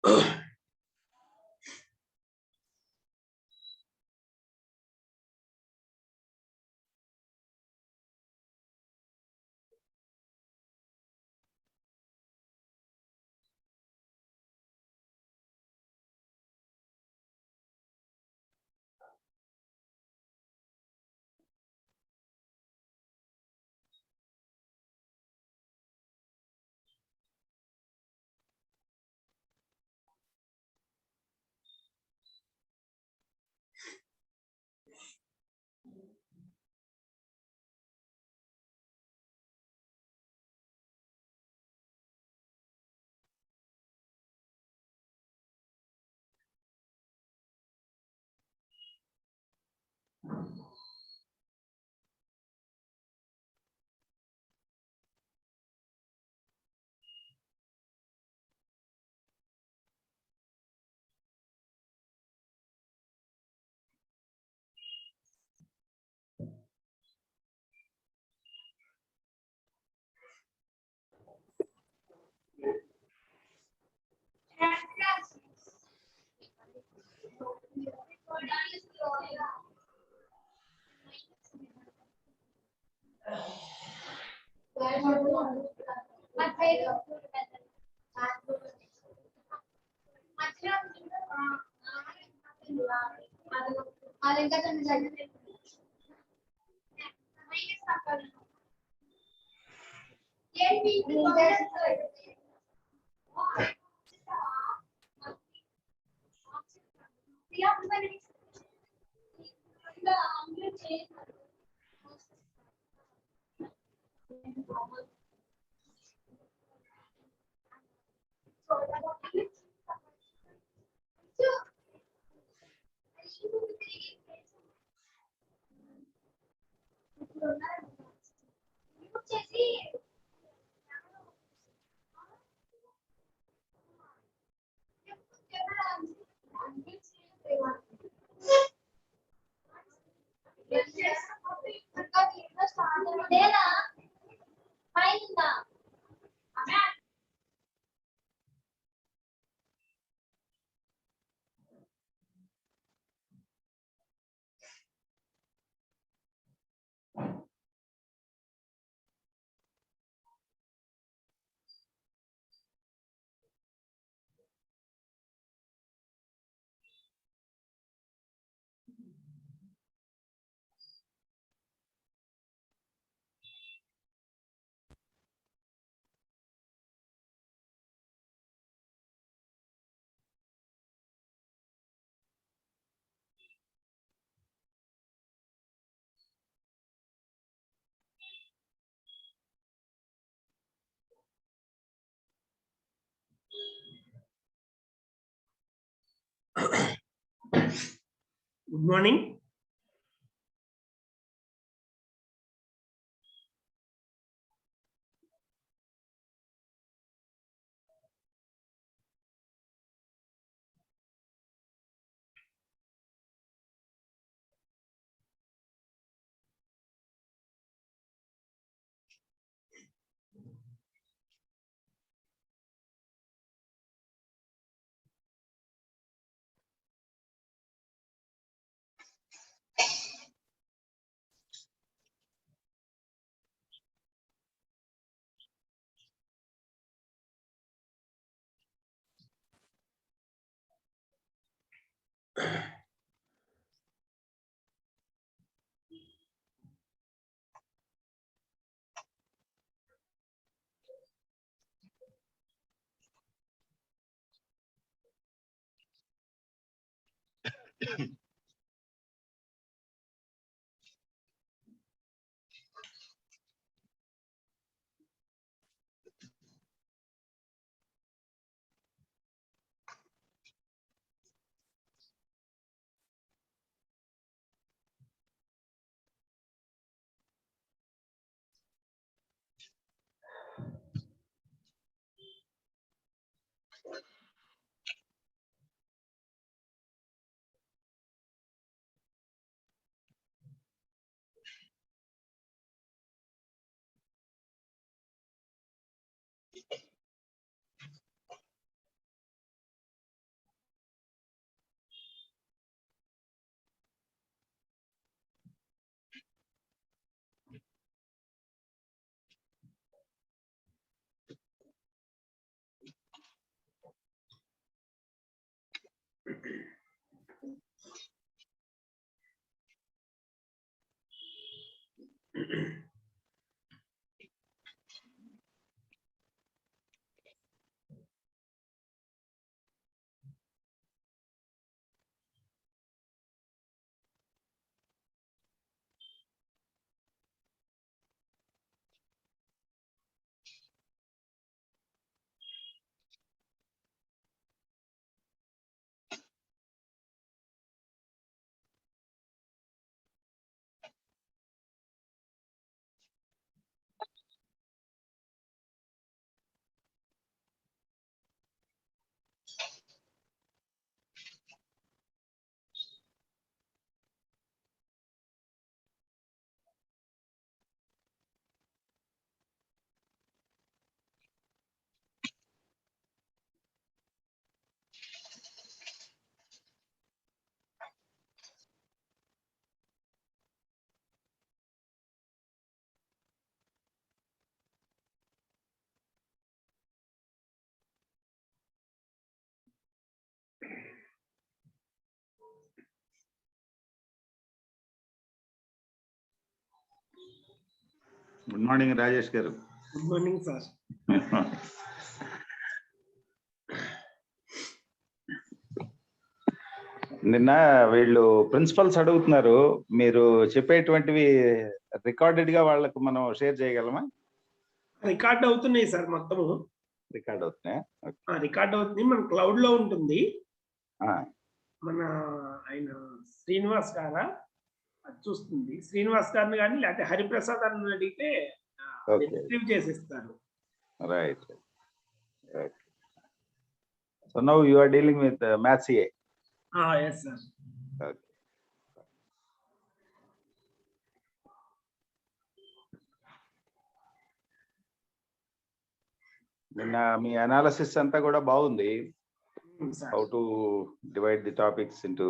Good morning. Good morning Rajesh గారు. Good morning sir. నిన్న వీళ్ళు ప్రిన్సిపల్స్ అడుగుతున్నారు, మీరు చెప్పేటువంటివి రికార్డెడ్ గా వాళ్ళకు మనం షేర్ చేయగలమా? రికార్డ్ అవుతున్నాయి సార్, మొత్తము రికార్డ్ అవుతున్నాయా? రికార్డ్ అవుతుంది, మన క్లౌడ్ లో ఉంటుంది. ఆ, మన ఆయన శ్రీనివాస్ గారా అది చూస్తుంది. శ్రీనివాస్ గారిని కానీ లేకపోతే హరిప్రసాద్ అని అడిగితే ఓకే, రిట్రీవ్ చేసిస్తారు. Right. So now you are dealing with maths A. Yes sir. Okay. నిన్న మీ అనాలిసిస్ అంతా కూడా బాగుంది. How to divide the topics into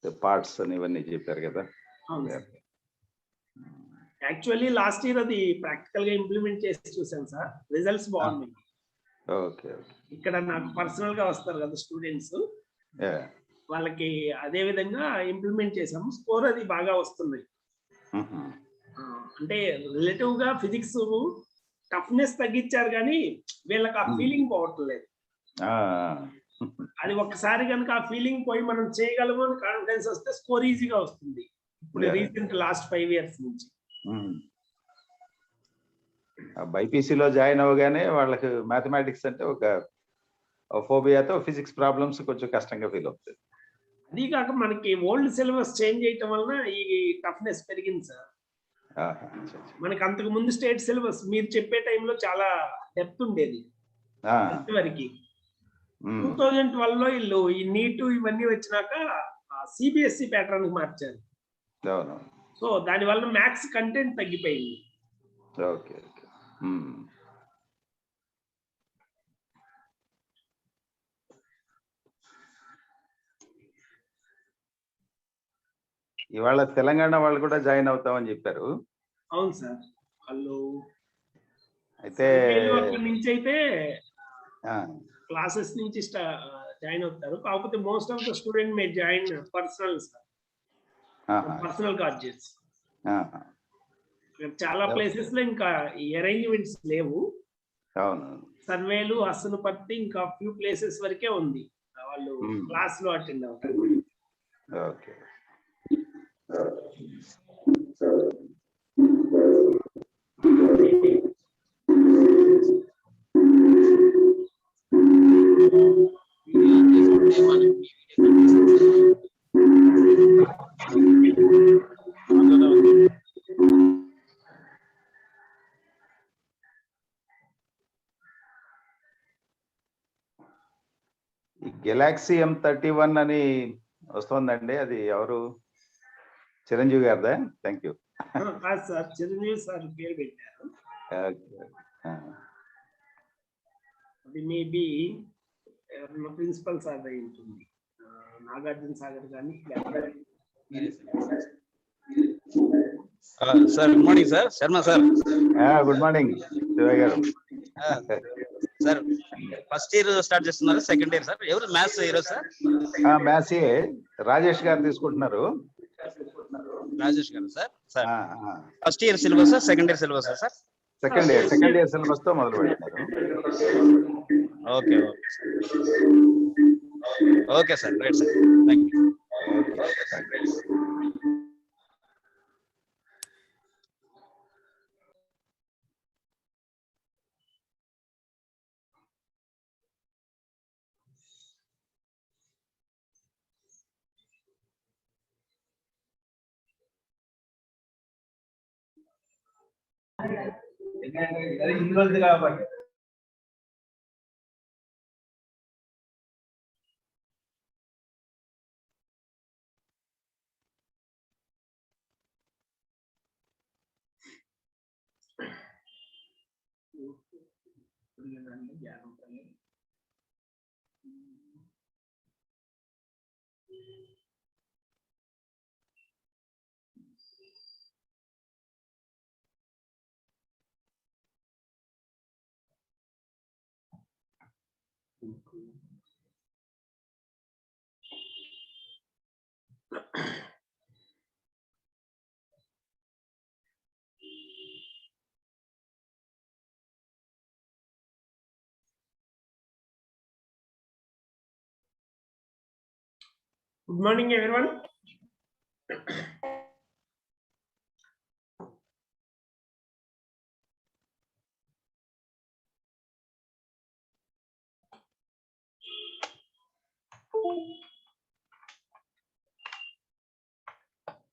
the parts అని ఇవన్నీ చెప్పారు కదా. యాక్చువల్లీ లాస్ట్ ఇయర్ అది ప్రాక్టికల్ గా ఇంప్లిమెంట్ చేసి చూసాను సార్, రిజల్ట్స్ బాగున్నాయి. ఓకే. ఇక్కడ నాకు పర్సనల్ గా వస్తారు కదా స్టూడెంట్స్, వాళ్ళకి అదే విధంగా ఇంప్లిమెంట్ చేసాము. స్కోర్ అది బాగా వస్తుంది. అంటే రిలేటివ్ గా ఫిజిక్స్ టఫ్నెస్ తగ్గించారు కానీ వీళ్ళకి ఆ ఫీలింగ్ పోవట్లేదు. అది ఒక్కసారి కనుక ఆ ఫీలింగ్ పోయి మనం చేయగలము అని కాన్ఫిడెన్స్ వస్తే స్కోర్ ఈజీగా వస్తుంది. ఇప్పుడు రీసెంట్ లాస్ట్ 5 years నుంచి బైపీసీలో జాయిన్ అవ్వగానే వాళ్ళకి మ్యాథమెటిక్స్ అంటే ఒక ఫోబియాతో ఫిజిక్స్ ప్రాబ్లమ్స్ కొంచెం కష్టంగా ఫీల్ అవుతుంది. అది కాక మనకి ఓల్డ్ సిలబస్ చేంజ్ చేయటం వలన ఈ టఫ్నెస్ పెరిగింది సార్. మనకి అంతకు ముందు స్టేట్ సిలబస్ మీరు చెప్పే టైంలో చాలా డెప్త్ ఉండేది. వరకు 2012 లో వీళ్ళు ఈ నీట్ ఇవన్నీ వచ్చినాక సిబిఎస్ఈ ప్యాటర్న్ మార్చారు. సో దాని వల్ల మ్యాథ్స్ కంటెంట్ తగ్గిపోయింది. ఓకే. ఇవాళ తెలంగాణ వాళ్ళు కూడా జాయిన్ అవుతామని చెప్పారు. అవును సార్. వాళ్ళు అయితే అక్కడి నుంచి అయితే క్లాసెస్ నుంచి జాయిన్ అవుతారు. కాకపోతే most of the student May join personal sir, personal colleges. చాలా ప్లేసెస్ లో ఇంకా ఈ అరేంజ్మెంట్స్ లేవు. సర్వేలు అసలుపత్తి ఇంకా ఫ్యూ ప్లేసెస్ వరకే ఉంది, వాళ్ళు క్లాస్ లో అటెండ్ అవుతారు. ఓకే. గెలాక్సీ M31 అని వస్తుందండి, అది ఎవరు? చిరంజీవి గారిదా? Thank you. Sir Chiranjeevi sir పేరు పెట్టారు. అది మేబీ ప్రిన్సిపల్ సార్ అయి ఉంటుంది, నాగార్జున సాగర్ కానీ. Sir good morning sir, Sharma sir. Good morning Shivayya గారు. సార్ ఫస్ట్ ఇయర్ స్టార్ట్ చేస్తున్నారు, సెకండ్ ఇయర్ సార్? ఎవరు మ్యాథ్స్ ఈరోజు సార్? మ్యాథ్స్ రాజేష్ గారు తీసుకుంటున్నారు. రాజేష్ గారు sir. Sir first year syllabus, second year syllabus sir? Second year syllabus తో మొదలు పెట్టినారు. Okay okay sir, right sir, thank you. కాబట్టి Good morning, everyone.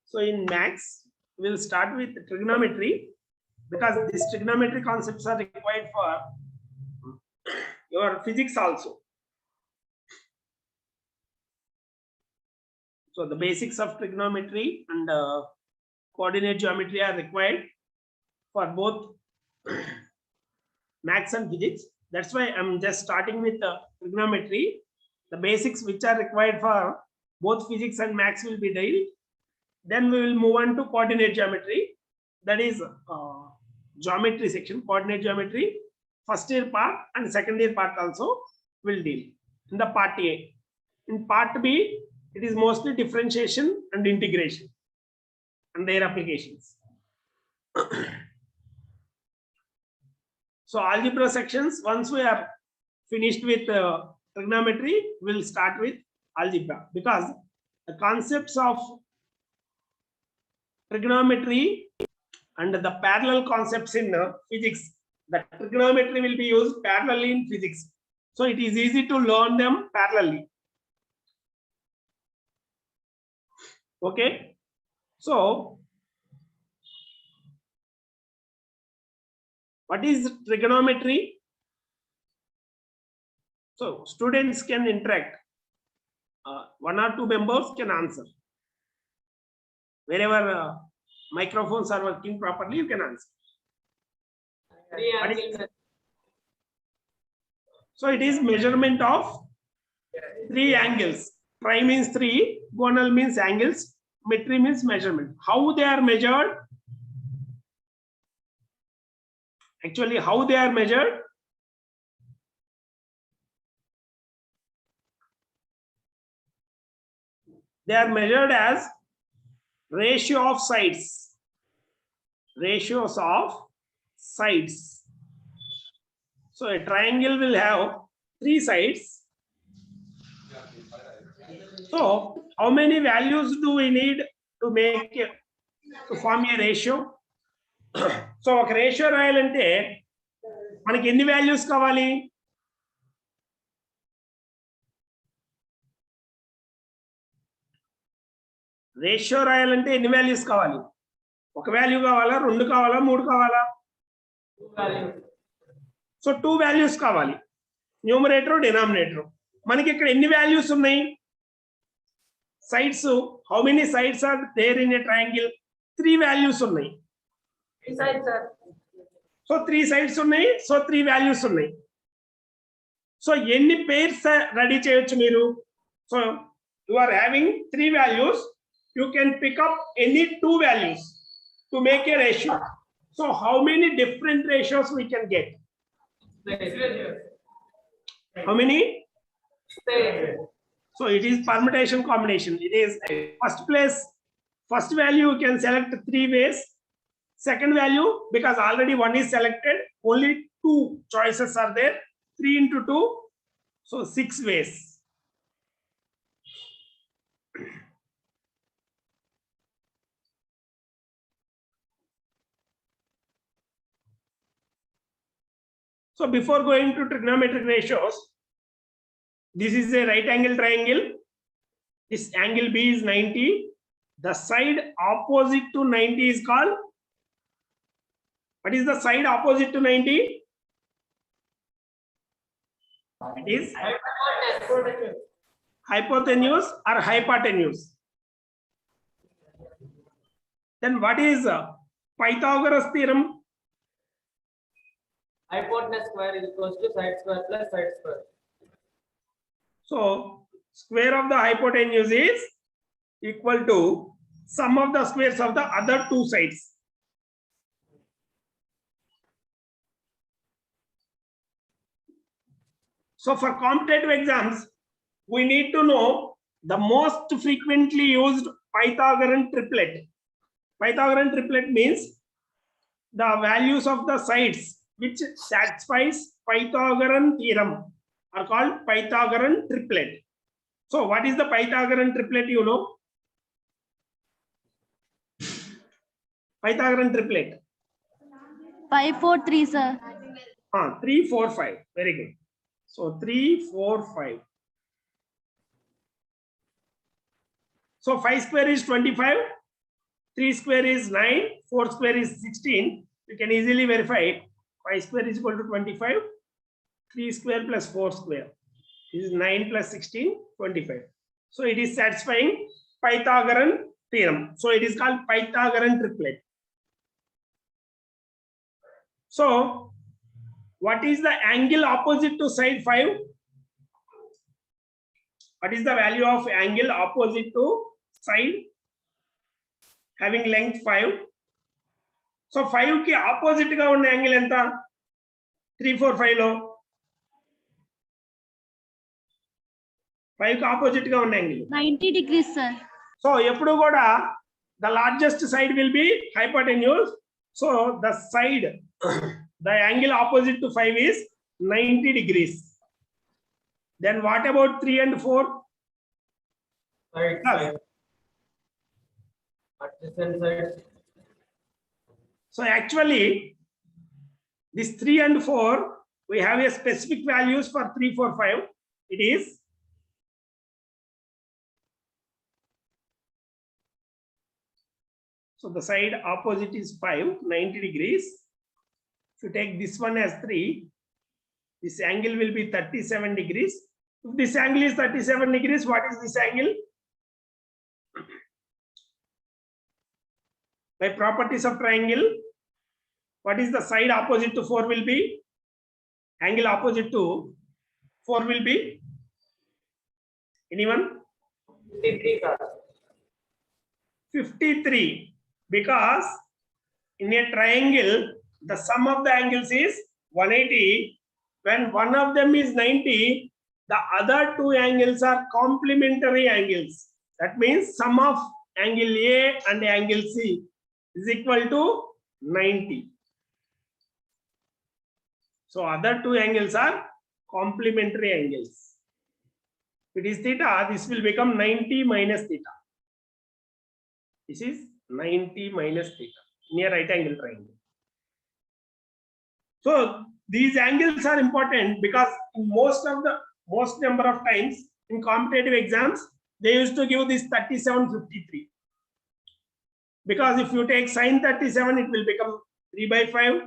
So in maths, we'll start with trigonometry because these trigonometry concepts are required for your physics also. So the basics of trigonometry and coordinate geometry are required for both maths and physics. That's why I'm just starting with trigonometry. The basics which are required for both physics and maths will be dealt. Then we will move on to coordinate geometry. That is geometry section, coordinate geometry. First year part and second year part also will deal in the part A. In part B, it is mostly differentiation and integration and their applications. So algebra sections, once we are finished with trigonometry, we'll start with algebra because the concepts of trigonometry and the parallel concepts in physics, the trigonometry will be used parallelly in physics. So it is easy to learn them parallelly. Okay. So what is trigonometry? So students can interact. One or two members can answer. Wherever microphones are working properly, you can answer. So it is measurement of three angles. Tri means three, gonal means angles, metry means measurement. How they are measured? Actually, how they are measured? They are measured as ratio of sides. Ratios of sides. So a triangle will have three sides. So how many values do we need to form a ratio? So ఒక ratio రాయాలంటే మనకి ఎన్ని values కావాలి? Ratio రాయాలంటే ఎన్ని values కావాలి? ఒక value కావాలా, రెండు కావాలా, మూడు కావాలా? సో 2 వాల్యూస్ కావాలి, న్యూమరేటర్ డినామినేటర్. మనకి ఇక్కడ ఎన్ని వాల్యూస్ ఉన్నాయి? Sides, how many sides are there in a triangle? 3 values ఉన్నాయి. సో 3 సైడ్స్ ఉన్నాయి, సో 3 వాల్యూస్ ఉన్నాయి. సో ఎన్ని పేర్స్ రెడీ చేయొచ్చు మీరు? So you are having 3 values, you can pick up any 2 values to make a ratio. So how many different ratios we can get? How many? So it is permutation combination. It is first place, first value you can select 3 ways. Second value, because already 1 is selected, only 2 choices are there. 3 into 2, so 6 ways. So before going to trigonometric ratios, this is a right angle triangle. This angle B is 90. The side opposite to 90 is called, what is the side opposite to 90? It is hypotenuse or hypotenuse. Then what is Pythagoras theorem? Hypotenuse square is equals to side square plus side square. So square of the hypotenuse is equal to sum of the squares of the other 2 sides. So for competitive exams, we need to know the most frequently used Pythagorean triplet. Pythagorean triplet means the values of the sides which satisfies Pythagorean theorem are called Pythagorean triplet. So what is the Pythagorean triplet, you know? Pythagorean triplet. 5, 4, 3, sir. 3, 4, 5. Very good. So 3, 4, 5. So 5 square is 25. 3 square is 9. 4 square is 16. You can easily verify it. 5 square is equal to 25. 3 square plus 4 square. This is 9 plus 16, 25. So it is satisfying Pythagorean theorem. So it is called Pythagorean triplet. So what is the angle opposite to side 5? What is the value of angle opposite to side having length 5? So 5 ki opposite ga unna angle enta? 3, 4, 5 lo 5 ki opposite ga unna angle 90 degrees, sir. So eppudu kuda the largest side will be hypotenuse. So the side, the angle opposite to 5 is 90 degrees. Then what about 3 and 4? Side. Adjacent side. So actually, this 3 and 4, we have a specific values for 3, 4, 5. It is so the side opposite is 5, 90 degrees. If you take this one as 3, this angle will be 37 degrees. If this angle is 37 degrees, what is this angle? By properties of triangle, what is the side opposite to 4 will be? Angle opposite to 4 will be? Anyone? 53, sir. 53. Because in a triangle, the sum of the angles is 180. When one of them is 90, the other two angles are complementary angles. That means sum of angle A and angle C is equal to 90. So other two angles are complementary angles. If it is theta, this will become 90 minus theta. This is 90 minus theta near right angle triangle. So these angles are important because in most number of times in competitive exams, they used to give this 3753. Because if you take sine 37, it will become 3 by 5.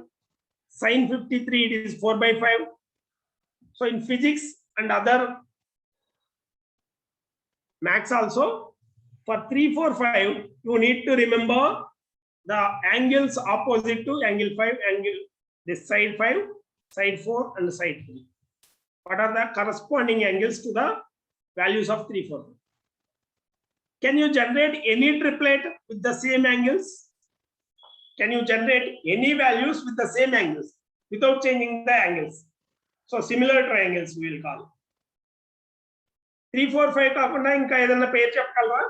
Sine 53, it is 4 by 5. So in physics and other maths also, for 3, 4, 5, you need to remember the angles opposite to angle 5, angle this side 5, side 4, and side 3. What are the corresponding angles to the values of 3, 4? Can you generate any triplet with the same angles? Can you generate any values with the same angles without changing the angles? So similar triangles we will call. 3, 4, 5 కాకుండా ఇంకా ఏదైనా పేరు చెప్పగలరా?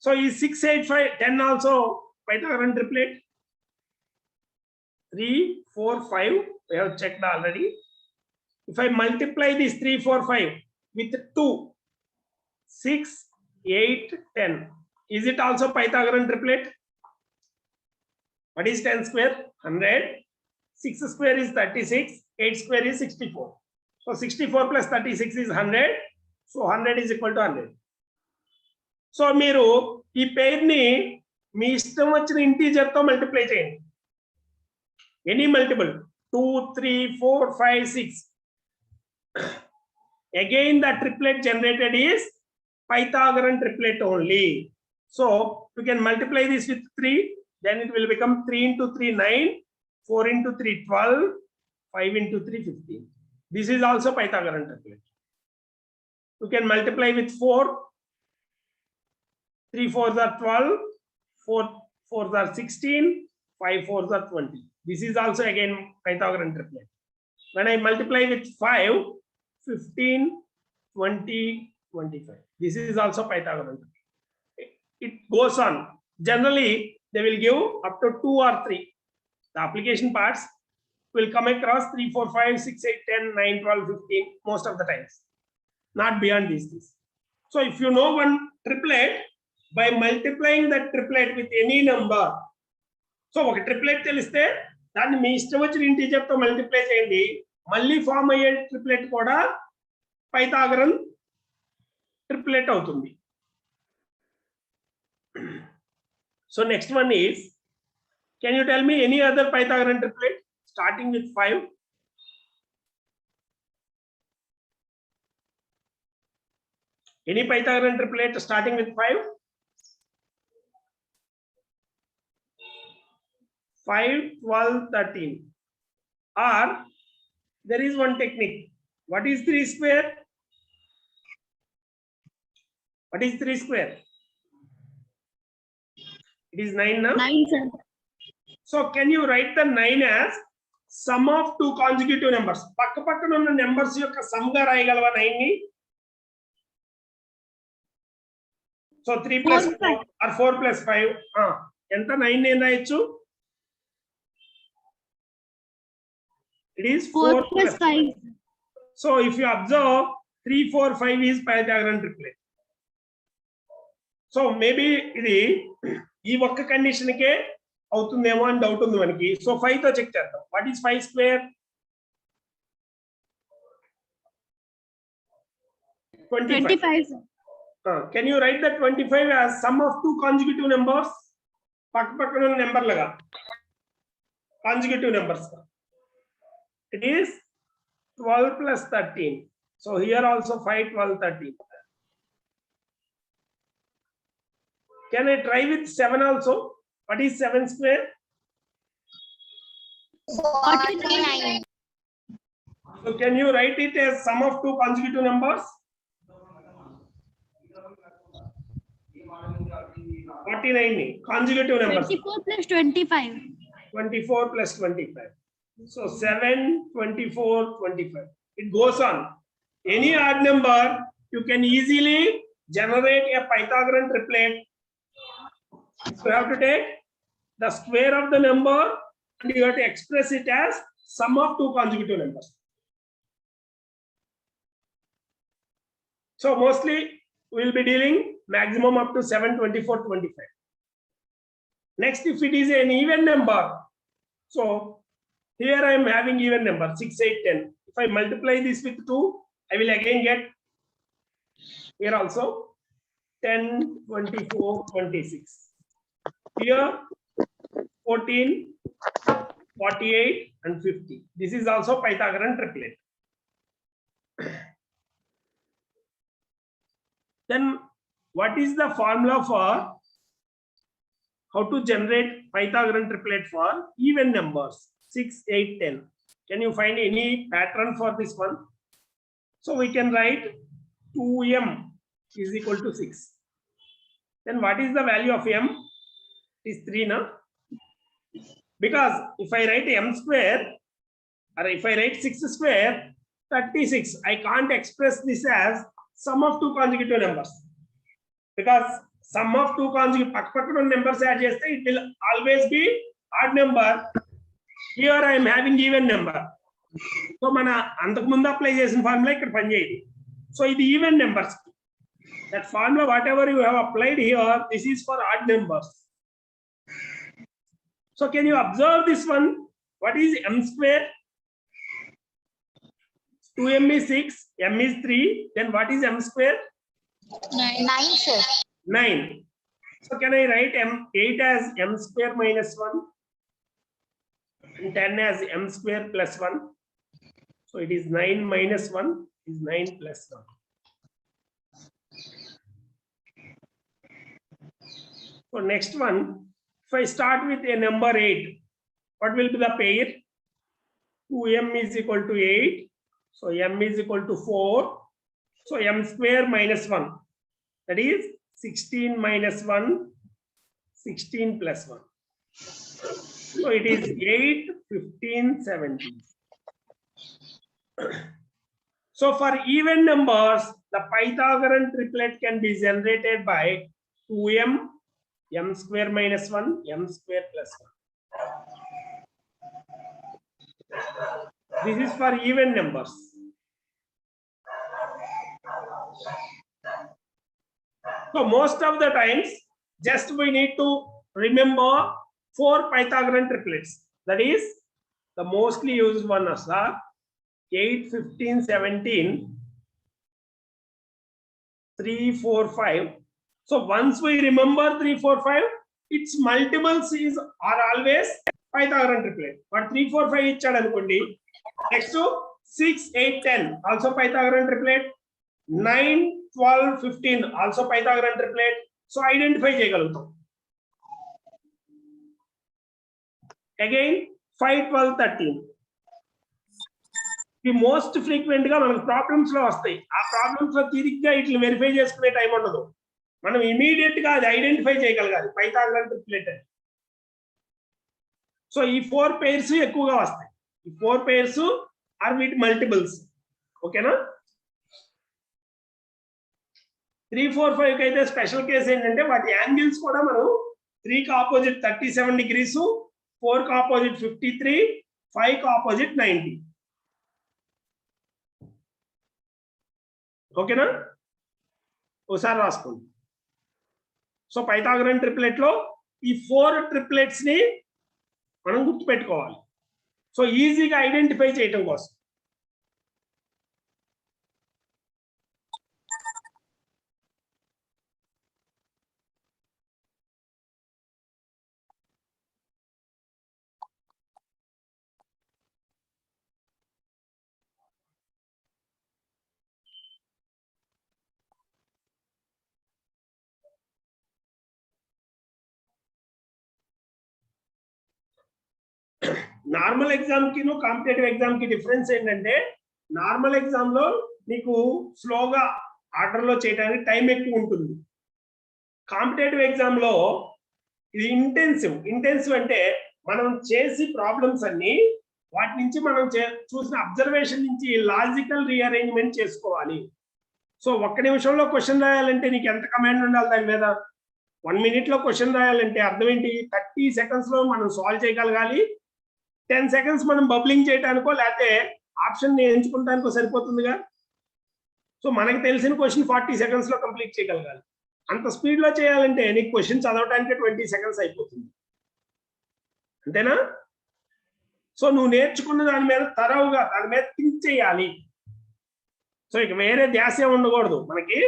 So is 6, 8, 5, 10 also Pythagorean triplet? 3, 4, 5, we have checked already. If I multiply this 3, 4, 5 with 2, 6, 8, 10, is it also Pythagorean triplet? What is 10 square? 100. 6 square is 36. 8 square is 64. So 64 plus 36 is 100. So 100 is equal to 100. So మీరు ఈ పేర్ ని మీ ఇష్టం వచ్చిన integer తో multiply చేయండి. Any multiple 2, 3, 4, 5, 6. Again the triplet generated is Pythagorean triplet only. So you can multiply this with 3, then it will become 3 into 3 9, 4 into 3 12, 5 into 3 15. This is also Pythagorean triplet. You can multiply with 4. 3 4s are 12, 4 4s are 16, 5 4s are 20. This is also again Pythagorean triplet. When I multiply with 5, 15, 20, 25. This is also Pythagorean triplet. It goes on. Generally, they will give up to 2 or 3. The application parts will come across 3, 4, 5, 6, 8, 10, 9, 12, 15 most of the times, not beyond these things. So if you know one triplet, by multiplying that triplet with any number, so ఒక triplet తెలిస్తే దాన్ని మీ ఇష్టం వచ్చిన integer తో multiply చేయండి, మళ్ళీ form అయ్యే triplet కూడా పైథాగరన్ ట్రిప్లెట్ అవుతుంది. So next one is, can you tell me any other Pythagorean triplet starting with 5? Any Pythagorean triplet starting with 5? 5, 12, 13. Or there is one technique. What is 3 square? What is 3 square? It is 9 now. 9, sir. So can you write the 9 as sum of 2 consecutive numbers? పక్క పక్కన ఉన్న numbers యొక్క sum గా రాయగలవా 9 ని? So 3 plus 4 or 4 plus 5. ఎంత 9 ని రాయొచ్చు? It is 4 plus 5. So if you observe, 3, 4, 5 is Pythagorean triplet. So maybe ఇది ఈ ఒక్క కండిషన్ కే అవుతుందేమో అని డౌట్ ఉంది మనకి. సో 5 తో చెక్ చేద్దాం. What is 5 square? 25, sir. Can you write that 25 as sum of 2 consecutive numbers? పక్క పక్కన ఉన్న నెంబర్ లాగా consecutive numbers. It is 12 plus 13. So here also 5, 12, 13. Can I try with 7 also? What is 7 square? 49. So can you write it as sum of 2 consecutive numbers? 49 consecutive numbers. 24 plus 25. 24 plus 25. So 7, 24, 25. It goes on. Any odd number, you can easily generate a Pythagorean triplet. So you have to take the square of the number and you have to express it as sum of 2 consecutive numbers. So mostly we will be dealing maximum up to 7, 24, 25. Next, if it is an even number, so here I am having even number 6, 8, 10. If I multiply this with 2, I will again get here also 10, 24, 26. Here 14, 48 and 50. This is also Pythagorean triplet. Then what is the formula for how to generate Pythagorean triplet for even numbers 6, 8, 10? Can you find any pattern for this one? So we can write 2m is equal to 6. Then what is the value of m? It is 3 now. Because if I write m square or if I write 6 square, 36. I can't express this as sum of 2 consecutive numbers. Because sum of 2 consecutive numbers add చేస్తే it will always be odd number. Here I am having even number. So మన అంతకు ముందు apply చేసిన formula ఇక్కడ పనిచేయదు. So ఇది even numbers. That formula whatever you have applied here, this is for odd numbers. So can you observe this one? What is m square? 2m is 6, m is 3. Then what is m square? 9, sir. 9. So can I write m8 as m square minus 1 and 10 as m square plus 1? So it is 9 minus 1 is 9 plus 1. So next one, if I start with a number 8, what will be the pair? 2m is equal to 8. So m is equal to 4. So m square minus 1. That is 16 minus 1, 16 plus 1. So it is 8, 15, 17. So for even numbers, the Pythagorean triplet can be generated by 2m m square minus 1, m square plus 1. This is for even numbers. So most of the times, just we need to remember 4 Pythagorean triplets. That is the mostly used one as 8, 15, 17, 3, 4, 5. So once we remember 3, 4, 5, its multiples are always Pythagorean triplet. But 3, 4, 5 ichchadu anukondi. Next to 6, 8, 10 also Pythagorean triplet. 9, 12, 15 also Pythagorean triplet. So identify cheyagalugtam. Again 5, 12, 13. The most frequent గా మనకు problems లో వస్తాయి. ఆ problems లో తిరిగ్గా ఇట్లా verify చేసుకునే time ఉండదు. మనం ఇమీడియట్ గా అది ఐడెంటిఫై చేయగలగాలి పైథాగరన్ ట్రిప్లెట్ అని. సో ఈ 4 పేర్స్ ఎక్కువగా వస్తాయి. ఈ 4 పేర్స్ ఆర్ విత్ మల్టిపుల్స్. ఓకేనా? 3, 4, 5 కి అయితే స్పెషల్ కేసు ఏంటంటే వాటి యాంగిల్స్ కూడా మనం 3 కి ఆపోజిట్ 37 degrees, 4 కి ఆపోజిట్ 53, 5 కి ఆపోజిట్ 90. ఓకేనా? ఒకసారి రాసుకోండి. సో పైథాగరన్ ట్రిప్లెట్ లో ఈ 4 ట్రిప్లెట్స్ ని మనం గుర్తుపెట్టుకోవాలి. సో ఈజీగా ఐడెంటిఫై చేయటం కోసం. నార్మల్ ఎగ్జామ్ కి కాంపిటేటివ్ ఎగ్జామ్ కి డిఫరెన్స్ ఏంటంటే నార్మల్ ఎగ్జామ్ లో నీకు స్లోగా ఆర్డర్ లో చేయడానికి టైం ఎక్కువ ఉంటుంది. కాంపిటేటివ్ ఎగ్జామ్ లో ఇది ఇంటెన్సివ్ అంటే మనం చేసి ప్రాబ్లమ్స్ అన్ని వాటి నుంచి మనం చూసిన అబ్జర్వేషన్ నుంచి లాజికల్ రీఅరేంజ్మెంట్ చేసుకోవాలి. సో 1 నిమిషంలో క్వశ్చన్ రాయాలంటే నీకు ఎంత కమాండ్ ఉండాలి దాని మీద? 1 minute లో క్వశ్చన్ రాయాలంటే అర్థం ఏంటి? 30 seconds లో మనం సాల్వ్ చేయగలగాలి. 10 seconds మనం బబ్లింగ్ చేయడానికో లేకపోతే ఆప్షన్ ఎంచుకోవడానికో సరిపోతుందిగా. సో మనకి తెలిసిన క్వశ్చన్ 40 seconds లో కంప్లీట్ చేయగలగాలి. అంత స్పీడ్ లో చేయాలంటే నీకు క్వశ్చన్ చదవడానికి 20 seconds అయిపోతుంది. అంతేనా? సో నువ్వు నేర్చుకున్న దాని మీద తరవుగా దాని మీద థింక్ చేయాలి. సో ఇక వేరే ధ్యాస ఉండకూడదు మనకి.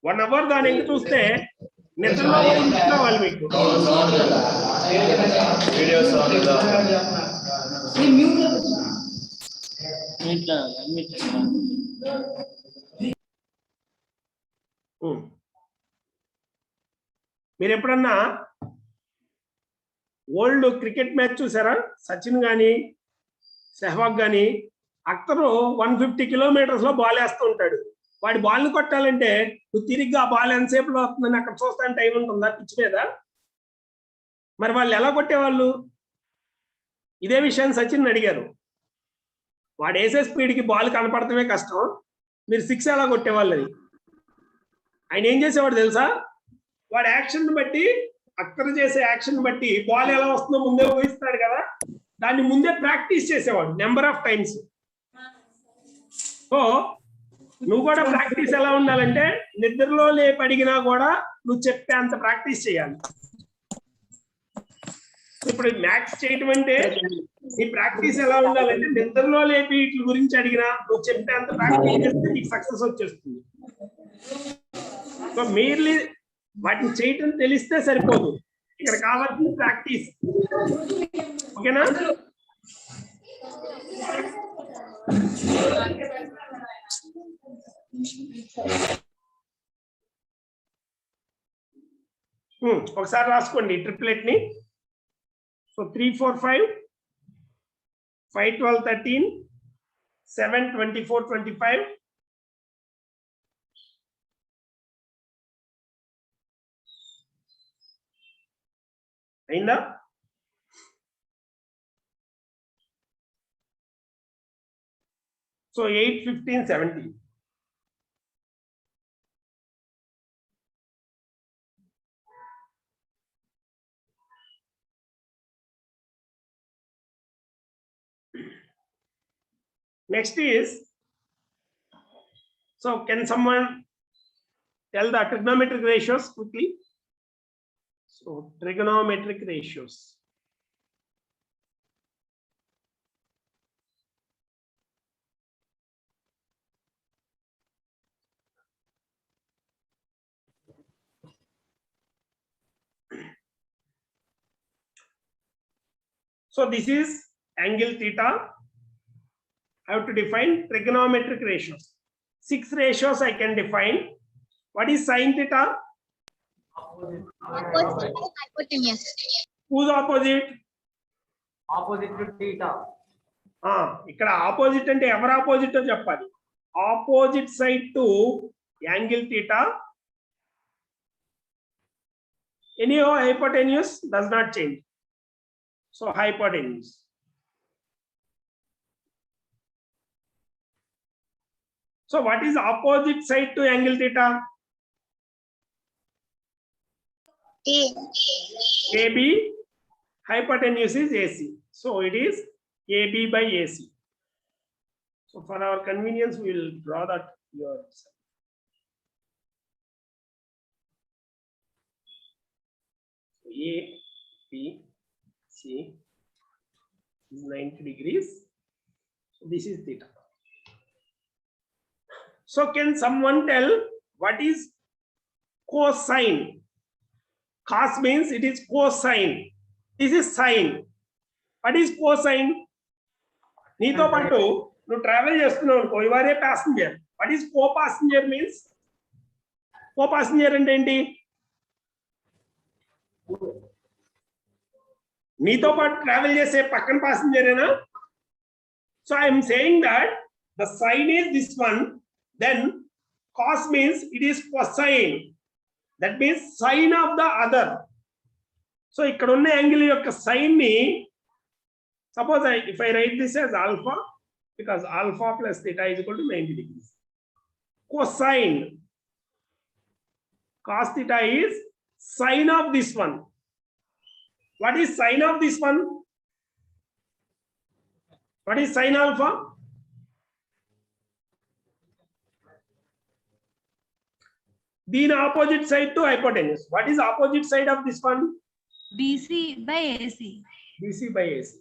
1 hour దాని ఎంత చూస్తే నిద్రలో వాళ్ళు మీకు మీరు ఎప్పుడన్నా ఓల్డ్ క్రికెట్ మ్యాచ్ చూసారా? సచిన్ గాని సెహ్వాగ్ గాని అక్తరు 150 kilometers లో బాల్ వేస్తూ ఉంటాడు. వాడి బాల్ని కొట్టాలంటే నువ్వు తిరిగి ఆ బాల్ ఎంతసేపులో వస్తుందని అక్కడ చూస్తాను టైం ఉంటుందా పిచ్ మీద? మరి వాళ్ళు ఎలా కొట్టేవాళ్ళు? ఇదే విషయాన్ని సచిన్ అడిగారు. వాడు వేసే స్పీడ్కి బాల్ కనపడటమే కష్టం, మీరు 6 ఎలా కొట్టేవాళ్ళు అని. ఆయన ఏం చేసేవాడు తెలుసా? వాడి యాక్షన్ బట్టి అక్కడ చేసే యాక్షన్ బట్టి బాల్ ఎలా వస్తుందో ముందే ఊహిస్తాడు కదా, దాన్ని ముందే ప్రాక్టీస్ చేసేవాడు నెంబర్ ఆఫ్ టైమ్స్. సో నువ్వు కూడా ప్రాక్టీస్ ఎలా ఉండాలంటే నిద్రలో లేపి అడిగినా కూడా నువ్వు చెప్పే అంత ప్రాక్టీస్ చేయాలి. ఇప్పుడు మ్యాథ్స్ చేయటం అంటే నీ ప్రాక్టీస్ ఎలా ఉండాలంటే నిద్రలో లేపి వీటి గురించి అడిగినా నువ్వు చెప్పే అంత ప్రాక్టీస్ చేస్తే నీకు సక్సెస్ వచ్చేస్తుంది. సో మీరు వాటిని చేయటం తెలిస్తే సరిపోదు, ఇక్కడ కావాల్సిన ప్రాక్టీస్. ఓకేనా? ఒకసారి రాసుకోండి ట్రిప్లెట్ ని. సో 3, 4, 5, 5, 12, 13, 7, 24, 25. అయిందా? So 8, 15, 17. Next is, so can someone tell the trigonometric ratios quickly? So trigonometric ratios. So this is angle theta. I have to define trigonometric ratios. 6 ratios I can define. What is sin theta? Opposite to hypotenuse. Whose opposite? Opposite to theta. ఇక్కడ opposite అంటే ఎవరు opposite చెప్పాలి. Opposite side to angle theta. Anyhow, hypotenuse does not change. So hypotenuse. So what is opposite side to angle theta? A. AB. Hypotenuse is AC. So it is AB by AC. So for our convenience, we will draw that here. A, B, C is 90 degrees. So this is theta. So can someone tell what is cosine? Cos means it is cosine. This is sine. What is cosine? నీతో పాటు నువ్వు travel చేస్తున్నావు అనుకో, you are a passenger. What is co passenger means? Co passenger అంటే ఏంటి? నీతో పాటు travel చేసే పక్కన పాసింజరేనా? So I'm saying that the sine is this one, then cos means it is cosine. That means sine of the other. సో ఇక్కడ ఉన్న యాంగిల్ యొక్క సైన్ ని, suppose if I write this as alpha, because alpha plus theta is equal to 90 degrees. Cosine, cos theta is sine of this one. What is sine of this one? What is sine alpha? Then opposite side to hypotenuse. What is opposite side of this one? BC by AC. BC by AC.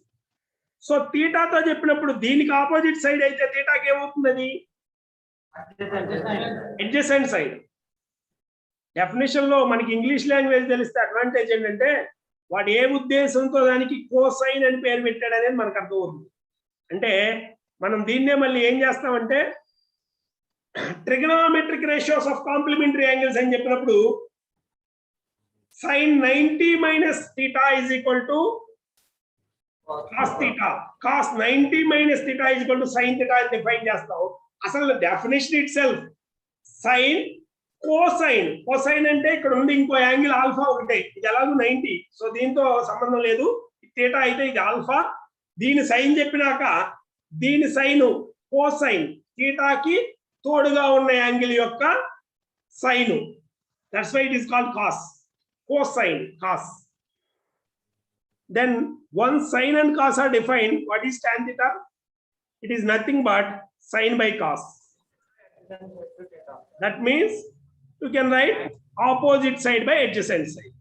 So థీటాతో చెప్పినప్పుడు దీనికి opposite side అయితే థీటాకి ఏమవుతుంది? Adjacent side. Definition లో మనకి English language తెలిస్తే advantage ఏంటంటే వాడు ఏ ఉద్దేశంతో దానికి కోసైన్ అని పేరు పెట్టాడు అనేది మనకు అర్థమవుతుంది. అంటే మనం దీన్నే మళ్ళీ ఏం చేస్తామంటే trigonometric ratios of complementary angles అని చెప్పినప్పుడు sin 90 minus theta is equal to cos theta. Cos 90 minus theta is equal to sin theta అని డిఫైన్ చేస్తాం. అసలు definition itself sine cosine. Cosine అంటే ఇక్కడ ఉంది ఇంకో యాంగిల్ ఆల్ఫా ఒకటే, ఇది ఎలాగో 90, సో దీంతో సంబంధం లేదు. థీటా అయితే ఇది ఆల్ఫా. దీని సైన్ చెప్పినాక దీని సైన్ కోసైన్, థీటాకి తోడుగా ఉన్న యాంగిల్ యొక్క sine. That's why it is called cos. Cosine, cos. Then once sin and cos are defined, what is tan theta? It is nothing but sin by cos. That means you can write opposite side by adjacent side.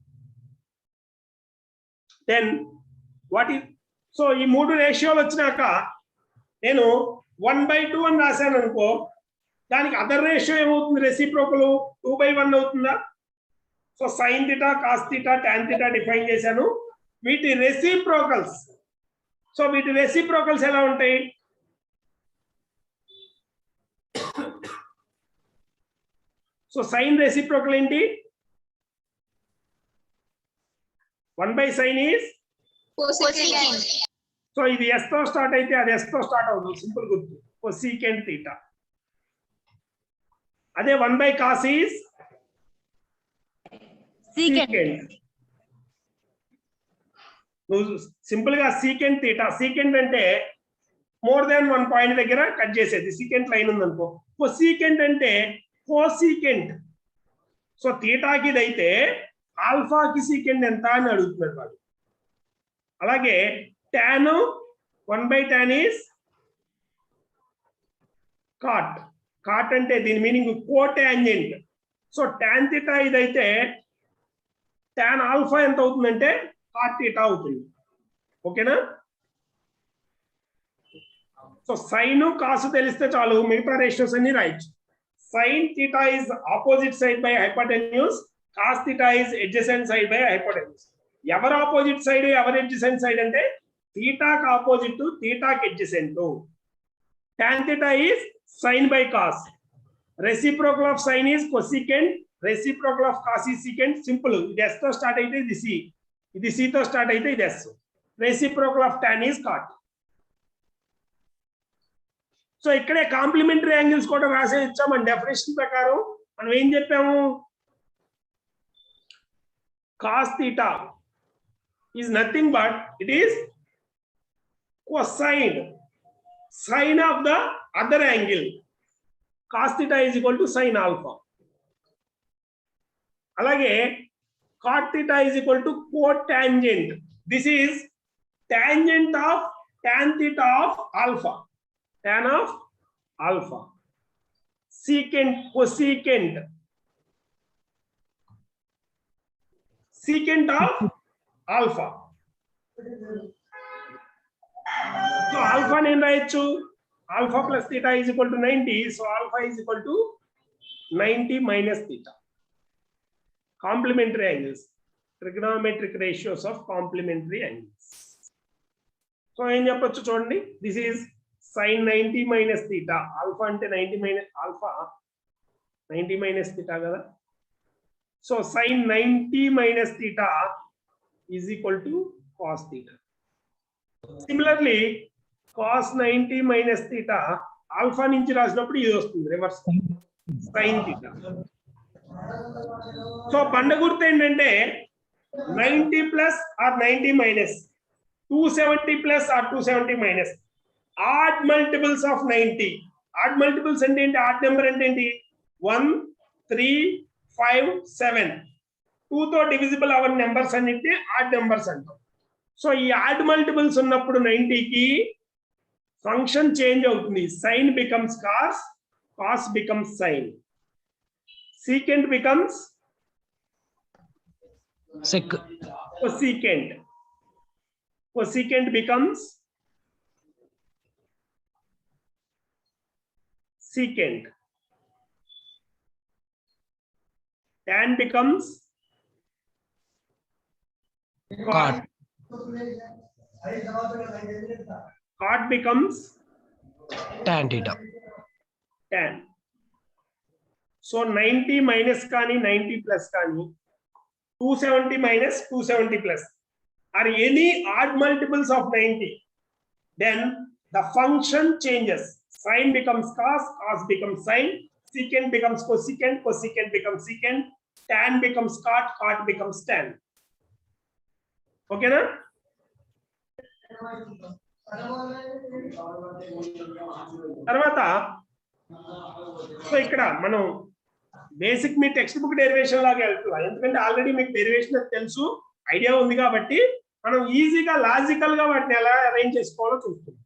Then what is, so ఈ మూడు రేషియోలు వచ్చినాక నేను 1/2 అని రాశాను అనుకో, దానికి other ratio ఏమవుతుంది? Reciprocal 2/1 అవుతుందా? So sine theta, cos theta, tan theta define చేశాను. వీటి రెసిప్రోకల్స్, సో వీటి రెసిప్రోకల్స్ ఎలా ఉంటాయి? సో సైన్ రెసిప్రోకల్ ఏంటి? 1/sin is Cosecant. సో ఇది s తో స్టార్ట్ అయితే అది s తో స్టార్ట్ అవుతుంది, సింపుల్ గుర్తు, cosecant థీటా. అదే 1/cos is Secant. నువ్వు సింపుల్ గా సీకెంట్ థీటా, సీకెంట్ అంటే మోర్ దాన్ 1 పాయింట్ దగ్గర కట్ చేసేది, సీకెంట్ లైన్ ఉంది అనుకో. సీకెంట్ అంటే కోసీకెంట్. సో థీటాకి ఇదైతే ఆల్ఫాకి సీకెంట్ ఎంత అని అడుగుతున్నాడు వాడు. అలాగే tan 1/tan is cot. Cot అంటే దీని మీనింగ్ కోటాంజెంట్. సో tan θ ఇదైతే tan ఆల్ఫా ఎంత అవుతుందంటే cot θ అవుతుంది. ఓకేనా? సో సైన్ కాసు తెలిస్తే చాలు, మిగతా రేషియోస్ అన్ని రాయొచ్చు. sin θ is opposite side by hypotenuse, cos θ is adjacent side by hypotenuse. ఎవరు ఆపోజిట్ సైడ్ ఎవరు adjacent సైడ్ అంటే థీటాకి opposite థీటాకి adjacent. tan θ is sin by cos. Reciprocal of sin is cosecant, reciprocal of cos is secant. Simple. ఇది s తో start అయితే ఇది c, ఇది c తో start అయితే ఇది s. Reciprocal of tan is cot. So ఇక్కడే కాంప్లిమెంటరీ యాంగిల్స్ కూడా రాసే ఇచ్చామని డెఫినేషన్ ప్రకారం. మనం ఏం చెప్పాము? cos θ is nothing but it is cosine sine of the other angle. cos θ is equal to sin alpha. అలాగే cot θ is equal to cotangent. This is tangent of tan θ of alpha. Tan of alpha. Secant, cosecant. Secant of alpha. So alpha నేను రాయొచ్చు. Alpha plus theta is equal to 90. So alpha is equal to 90 minus theta. Complementary angles. Trigonometric ratios of complementary angles. So ఏం చెప్పొచ్చు చూడండి. This is sin 90 minus theta. Alpha అంటే 90 minus alpha. 90 minus theta కదా. So sin 90 minus theta is equal to cos theta. Similarly, cos 90 minus theta alpha నుంచి రాసినప్పుడు ఇది వస్తుంది reverse sin theta. So బండ గుర్తు ఏంటంటే 90 plus or 90 minus, 270 plus or 270 minus, odd multiples of 90. Odd multiples అంటే ఏంటి? ఆడ్ నెంబర్ అంటే ఏంటి? 1, 3, 5, 7. 2 తో డివిజిబుల్ అవర్ నెంబర్స్ అన్నిటిని ఆడ్ నెంబర్స్ అంటాం. సో ఈ ఆడ్ మల్టిపుల్స్ ఉన్నప్పుడు 90కి ఫంక్షన్ చేంజ్ అవుతుంది. Sine becomes cos, cos becomes sine, secant becomes sec, cosecant, cosecant becomes secant, tan becomes cot, cot becomes tan theta. tan. So 90 minus కానీ 90 plus కానీ 270 minus 270 plus or any odd multiples of 90, then the function changes. Sine becomes cos, cos becomes sine, secant becomes cosecant, cosecant becomes secant, tan becomes cot, cot becomes tan. ఓకేనా? తర్వాత so ఇక్కడ మనం basic మీ text book derivation లాగా వెళ్తున్నాం. ఎందుకంటే already మీకు derivation తెలుసు, idea ఉంది కాబట్టి మనం ఈజీగా లాజికల్ గా వాటిని ఎలా అరేంజ్ చేసుకోవాలో చూస్తున్నాం.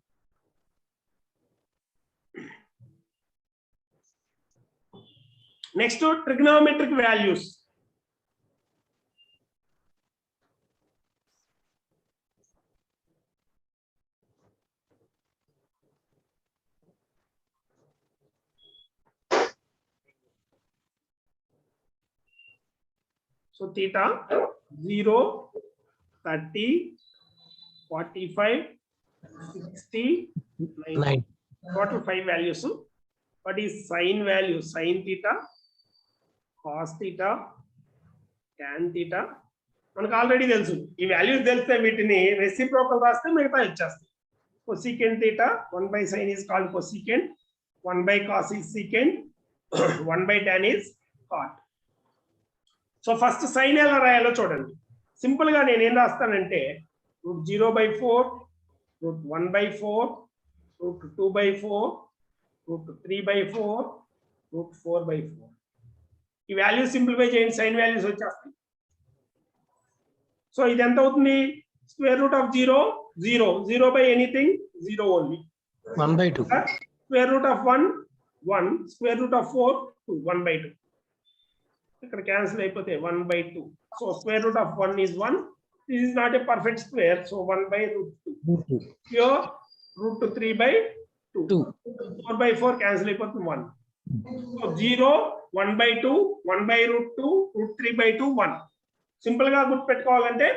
Next trigonometric values. So theta 0, 30, 45, 60, 90. Total 5 values. What is sin value? Sin theta, cos theta, tan theta. మనకు ఆల్రెడీ తెలుసు. ఈ వాల్యూస్ తెలిస్తే వీటిని రెసిప్రోకల్ రాస్తే మిగతా ఇచ్చేస్తాయి. Cosecant theta, 1 by sin is called cosecant, 1 by cos is secant, 1 by tan is cot. So first sine ఎలా రాయాలో చూడండి. సింపుల్ గా నేను ఏం రాస్తానంటే √0/4, √1/4, √2/4, √3/4, √4/4. ఈ వాల్యూస్ సింప్లిఫై చేయండి, సైన్ వాల్యూస్ వచ్చేస్తాయి. సో ఇది ఎంత అవుతుంది? Square root of 0, 0, 0 by anything 0 only. 1/2. Square root of 1, 1, square root of 4, 2, 1/2. ఇక్కడ cancel అయిపోతే 1/2. So square root of 1 is 1. This is not a perfect square, so 1/√2. Here root 3/2. 4/4 cancel అయిపోతుంది 1. So 0, 1/2, 1/√2, √3/2, 1. Simple గా గుర్తుపెట్టుకోవాలంటే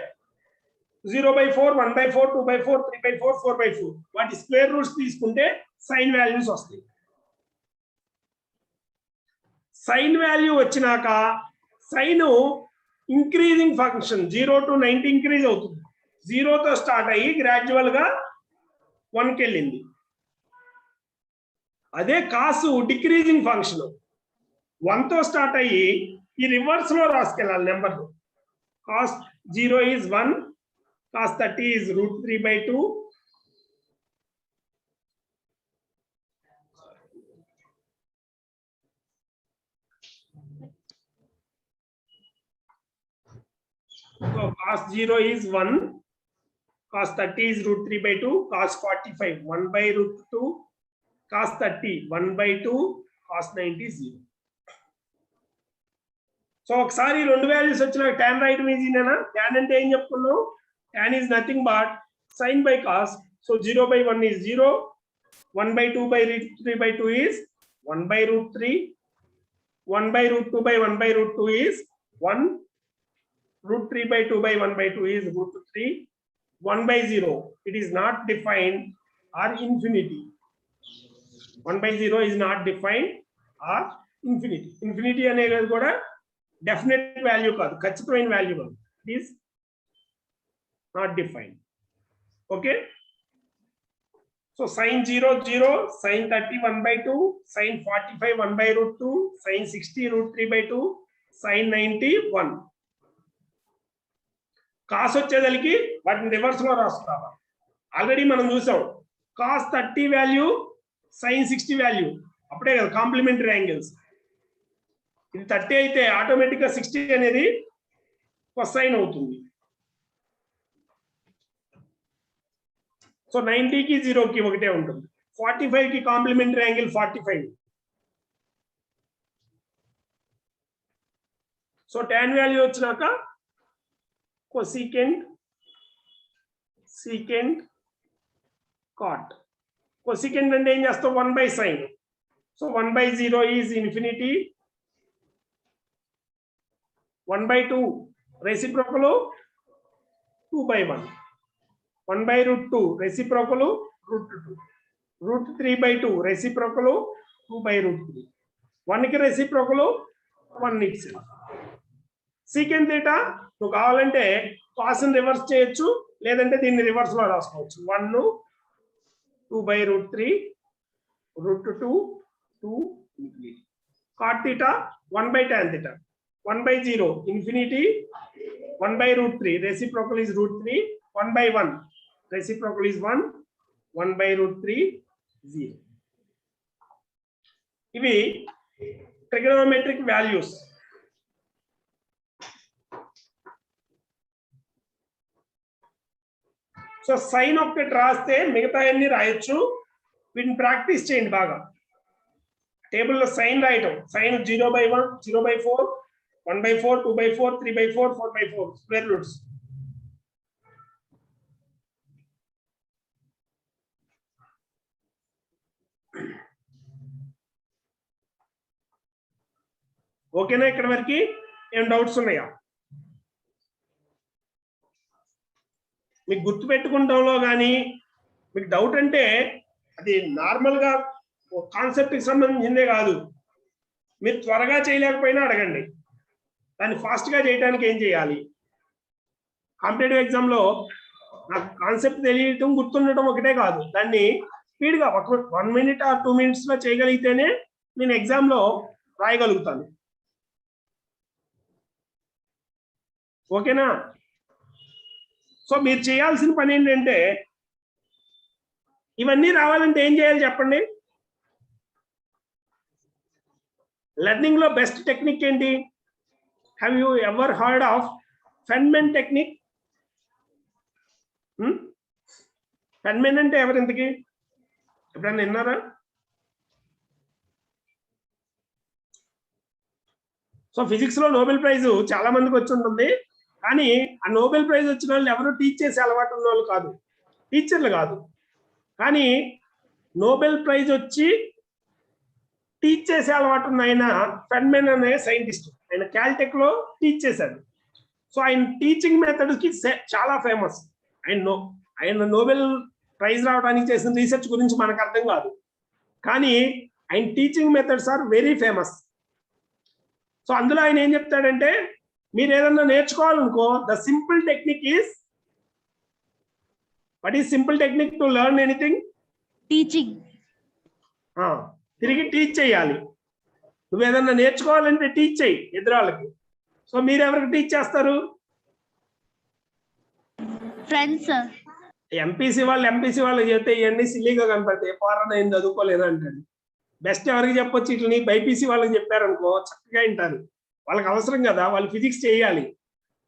0/4, 1/4, 2/4, 3/4, 4/4 వాటి square roots తీసుకుంటే sine values వస్తాయి. Sine value వచ్చినాక sine increasing function 0 to 90 increase అవుతుంది. 0తో స్టార్ట్ అయ్యి గ్రాడ్యువల్ గా 1కి వెళ్ళింది. అదే కాసు డిక్రీజింగ్ ఫంక్షన్ 1తో స్టార్ట్ అయ్యి ఈ రివర్స్ లో రాసుకెళ్ళాలి number. Cos 0 is 1, cos 30 is √3/2. So cos 0 is 1, cos 30 is √3/2, cos 45 1/√2, cos 30 1/2, cos 90 0. So ఒకసారి రెండు వాల్యూస్ వచ్చిన tan రాయటం ఈజీనేనా? tan అంటే ఏం చెప్పుకున్నాం? tan is nothing but sin by cos. So 0/1 is 0, 1/2/√3/2 is 1/√3, 1/√2/1/√2 is 1, √3/2/1/2 is √3, 1/0 it is not defined or infinity. 1/0 is not defined or infinity. Infinity అనేది కూడా definite value కాదు, ఖచ్చితమైన వాల్యూ కాదు. It is not defined. Okay, so sin 0 0, sin 30 1/2, sin 45 1/√2, sin 60 √3/2, sin 90 1. Cos వచ్చేదలికి వాటిని reverse లో రాస్తున్నావా? Already మనం చూసాం cos 30 value sin 60 value, అప్పుడే కదా కాంప్లిమెంటరీ యాంగిల్స్. ఇది 30 అయితే ఆటోమేటిక్ గా 60 అనేది కొసైన్ అవుతుంది. సో 90కి 0కి ఒకటే ఉంటుంది. 45కి complementary angle 45. So tan value వచ్చినాక cosecant, secant, cot. Cosecant అంటే ఏం చేస్తాం? 1/sin. So 1/0 is infinity, 1/2 reciprocal 2/1, 1/√2 reciprocal √2, √3/2 reciprocal 2/√3, 1కి reciprocal 1 itself. secant theta నువ్వు కావాలంటే కాస్ ని రివర్స్ చేయొచ్చు, లేదంటే దీన్ని రివర్స్ లో రాసుకోవచ్చు. 1 2/√3, √2 2 infinity. cot theta 1/tan theta, 1/0 infinity, 1/√3 reciprocal is √3, 1/1 reciprocal is 1, 1/√3 0. ఇవి ట్రిగనోమెట్రిక్ వాల్యూస్. సో సైన్ ఒక్కటి రాస్తే మిగతా అన్ని రాయొచ్చు. వీటిని ప్రాక్టీస్ చేయండి బాగా. టేబుల్లో సైన్ రాయటం, సైన్ 0/1, 0/4, 1/4, 2/4, 3/4, 4/4 స్క్వేర్ రూట్స్. ఓకేనా? ఇక్కడ వరకు ఏం డౌట్స్ ఉన్నాయా? మీకు గుర్తు పెట్టుకుంటాంలో కానీ మీకు డౌట్ అంటే అది నార్మల్ గా కాన్సెప్ట్ కి సంబంధించిందే కాదు. మీరు త్వరగా చేయలేకపోయినా అడగండి. దాన్ని ఫాస్ట్ గా చేయడానికి ఏం చేయాలి? కాంపిటేటివ్ ఎగ్జామ్ లో నాకు కాన్సెప్ట్ తెలియటం గుర్తుండటం ఒకటే కాదు, దాన్ని స్పీడ్ గా 1 minute or 2 minutes లో చేయగలిగితేనే నేను ఎగ్జామ్ లో రాయగలుగుతాను. ఓకేనా? సో మీరు చేయాల్సిన పని ఏంటంటే ఇవన్నీ రావాలంటే ఏం చేయాలి చెప్పండి? లెర్నింగ్ లో బెస్ట్ టెక్నిక్ ఏంటి? Have you ever heard of Feynman technique? Feynman అంటే ఎవరు ఇంతకి? ఎప్పుడన్నా విన్నారా? సో ఫిజిక్స్ లో నోబెల్ ప్రైజ్ చాలా మందికి వచ్చి ఉంటుంది, కానీ ఆ నోబెల్ ప్రైజ్ వచ్చిన వాళ్ళు ఎవరు టీచ్ చేసే అలవాటు ఉన్న వాళ్ళు కాదు, టీచర్లు కాదు. కానీ నోబెల్ ప్రైజ్ వచ్చి టీచ్ చేసే అలవాటు ఉన్న ఆయన ఫెన్మెన్ అనే సైంటిస్ట్, ఆయన క్యాల్టెక్ లో టీచ్ చేశాడు. సో ఆయన టీచింగ్ మెథడ్ కి చాలా ఫేమస్. ఆయన నోబెల్ ప్రైజ్ రావడానికి చేసిన రీసెర్చ్ గురించి మనకు అర్థం కాదు, కానీ ఆయన teaching methods are very famous. So అందులో ఆయన ఏం చెప్తాడంటే, మీరు ఏదన్నా నేర్చుకోవాలనుకో, the simple technique is, what is simple technique to learn anything? Teaching. తిరిగి టీచ్ చేయాలి. నువ్వు ఏదన్నా నేర్చుకోవాలంటే టీచ్ చేయి ఎదురాళ్ళకి. సో మీరు ఎవరికి టీచ్ చేస్తారు? ఫ్రెండ్స్. ఎంపీసీ వాళ్ళకి చెప్తే ఇవన్నీ సిల్లీగా కనపడతాయి, ఫారెన్ అయింది చదువుకోలేదు అంటాడు. బెస్ట్ ఎవరికి చెప్పొచ్చు? ఇట్లా నీ బైపీసీ వాళ్ళకి చెప్పారనుకో చక్కగా వింటారు, వాళ్ళకి అవసరం కదా, వాళ్ళు ఫిజిక్స్ చేయాలి.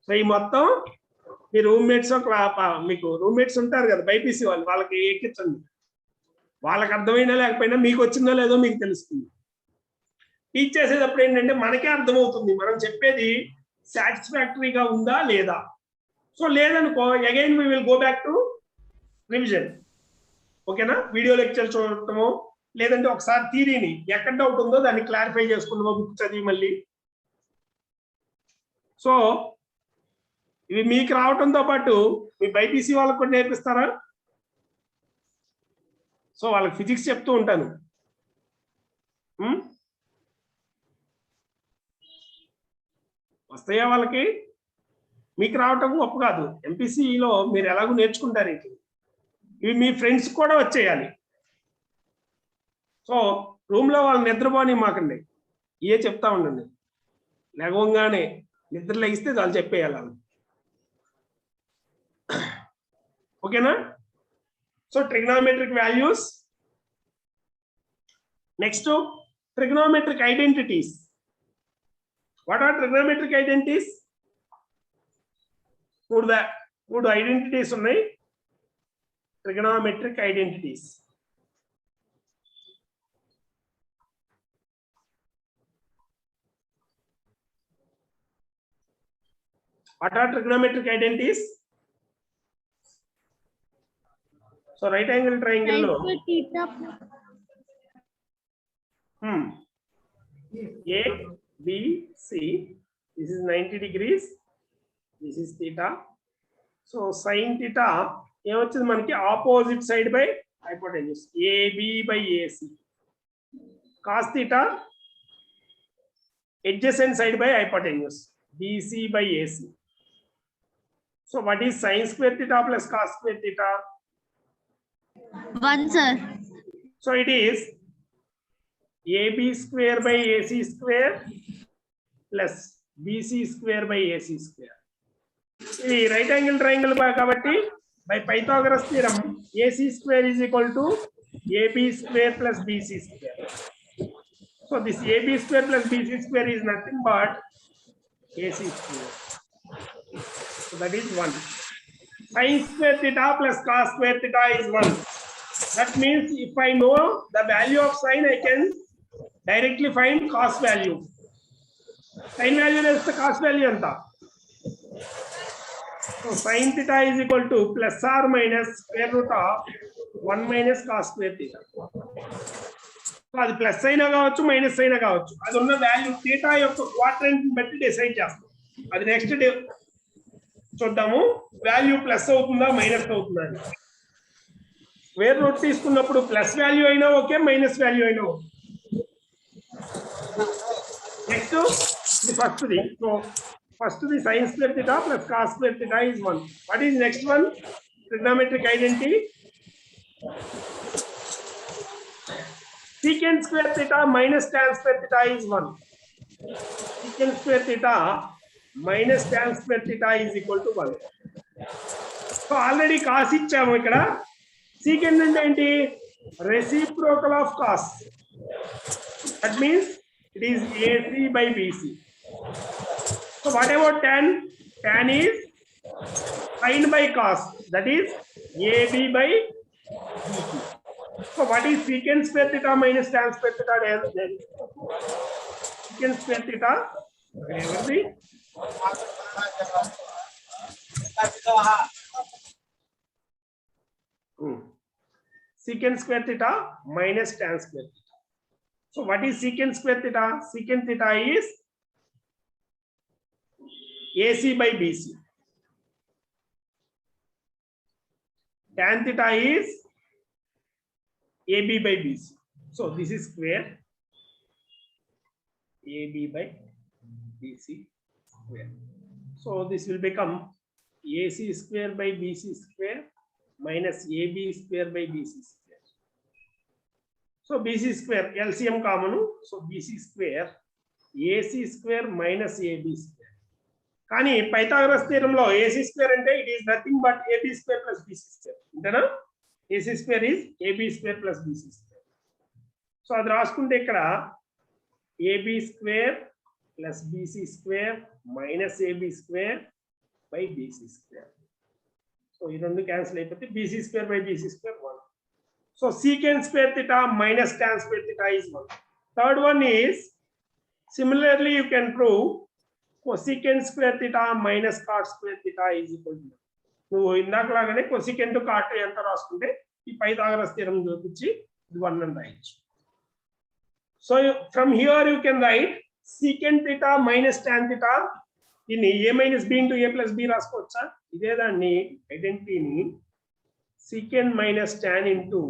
సో ఈ మొత్తం మీ రూమ్మేట్స్, మీకు రూమ్మేట్స్ ఉంటారు కదా బైపీసీ వాళ్ళు, వాళ్ళకి ఎక్కించండి. వాళ్ళకి అర్థమైనా లేకపోయినా మీకు వచ్చిందో లేదో మీకు తెలుస్తుంది. టీచ్ చేసేటప్పుడు ఏంటంటే మనకే అర్థమవుతుంది మనం చెప్పేది సాటిస్ఫాక్టరీగా ఉందా లేదా. సో లేదనుకో, again we will go back to revision. ఓకేనా? వీడియో లెక్చర్ చూడటము, లేదంటే ఒకసారి థియరీని ఎక్కడ డౌట్ ఉందో దాన్ని క్లారిఫై చేసుకుంటామో బుక్ చదివి మళ్ళీ. సో ఇవి మీకు రావటంతో పాటు మీ బైపీసీ వాళ్ళకు కూడా నేర్పిస్తారా? సో వాళ్ళకి ఫిజిక్స్ చెప్తూ ఉంటాను. వస్తాయా వాళ్ళకి? మీకు రావటం గొప్ప కాదు, ఎంపీసీలో మీరు ఎలాగో నేర్చుకుంటారు. ఇవి మీ ఫ్రెండ్స్ కూడా వచ్చేయాలి. సో రూమ్ లో వాళ్ళు నిద్రపోని మాకండి, ఏ చెప్తా ఉండండి. లేవగానే నిద్ర లెగిస్తే వాళ్ళు చెప్పేయాలి వాళ్ళు. ఓకేనా? So trigonometric values. Next trigonometric identities. What are trigonometric identities? మూడు ఐడెంటిటీస్ ఉన్నాయి, trigonometric identities. What are trigonometric identities? So right angle triangle lo A, B, C. This is 90 degrees. This is theta. So sin theta ఏమొచ్చింది మనకి? Opposite side by hypotenuse, AB by AC. cos theta adjacent side by hypotenuse, BC by AC. So what is sin square theta plus cos square theta? 1, sir. So it is AB square by AC square plus BC square by AC square. ఇది right angle triangle కాబట్టి by Pythagoras theorem AC square is equal to AB square plus BC square. So this AB square plus BC square is nothing but AC square. So that is 1. Sin square theta plus cos square theta is 1. That means if I know the value of sin, I can directly find cos value. Sin value is the cos value anta. So sin theta is equal to plus or minus square root of 1 minus cos square theta. So అది plus అయినా కావచ్చు, minus అయినా కావచ్చు, అది ఉన్న value theta యొక్క quadrant బట్టి decide చేస్తాం. అది నెక్స్ట్ చూద్దాము, వాల్యూ ప్లస్ అవుతుందా మైనస్ అవుతుందా అని. స్క్వేర్ రూట్ తీసుకున్నప్పుడు ప్లస్ వాల్యూ అయినా ఓకే, మైనస్ వాల్యూ అయినా ఓకే. నెక్స్ట్ ఇది ఫస్ట్ది. సో ఫస్ట్ది sin square theta plus cos square theta is 1. What is next one? Trigonometric identity. Secant square theta minus tan square theta is 1. Secant square theta minus tan square theta is equal to 1. So already cos ఇచ్చాము ఇక్కడ. Secant అంటే ఏంటి? Reciprocal of cos. That means it is AC by BC. So what about tan? Tan is sin by cos. That is AB by BC. So what is secant square theta minus tan square theta? Then secant square theta ఎవరిది? Secant square theta minus tan square theta. So what is secant square theta? Secant theta is AC by BC. Tan theta is AB by BC. So this is square AB by BC square. So this will become AC square by BC square minus AB square by BC square. So BC square LCM common. So BC square AC square minus AB square. Kani Pythagoras theorem lo AC square ante it is nothing but AB square plus BC square. Antena AC square is AB square plus BC square. So adi raskunte ikkada AB square plus BC square minus AB square by BC square. So you don't cancel it. BC square by BC square 1. So secant square theta minus tan square theta is 1. Third one is similarly you can prove cosecant square theta minus cot square theta is equal to 1. నువ్వు ఇందాకలాగానే cosecant cot ఎంత రాసుకుంటే ఈ Pythagoras theorem చూపించి ఇది 1 అని రాయొచ్చు. So from here you can write secant theta minus tan theta in a minus b into a plus b రాసుకోవచ్చా? ఇదే దాన్ని ఐడెంటిటీని secant minus tan into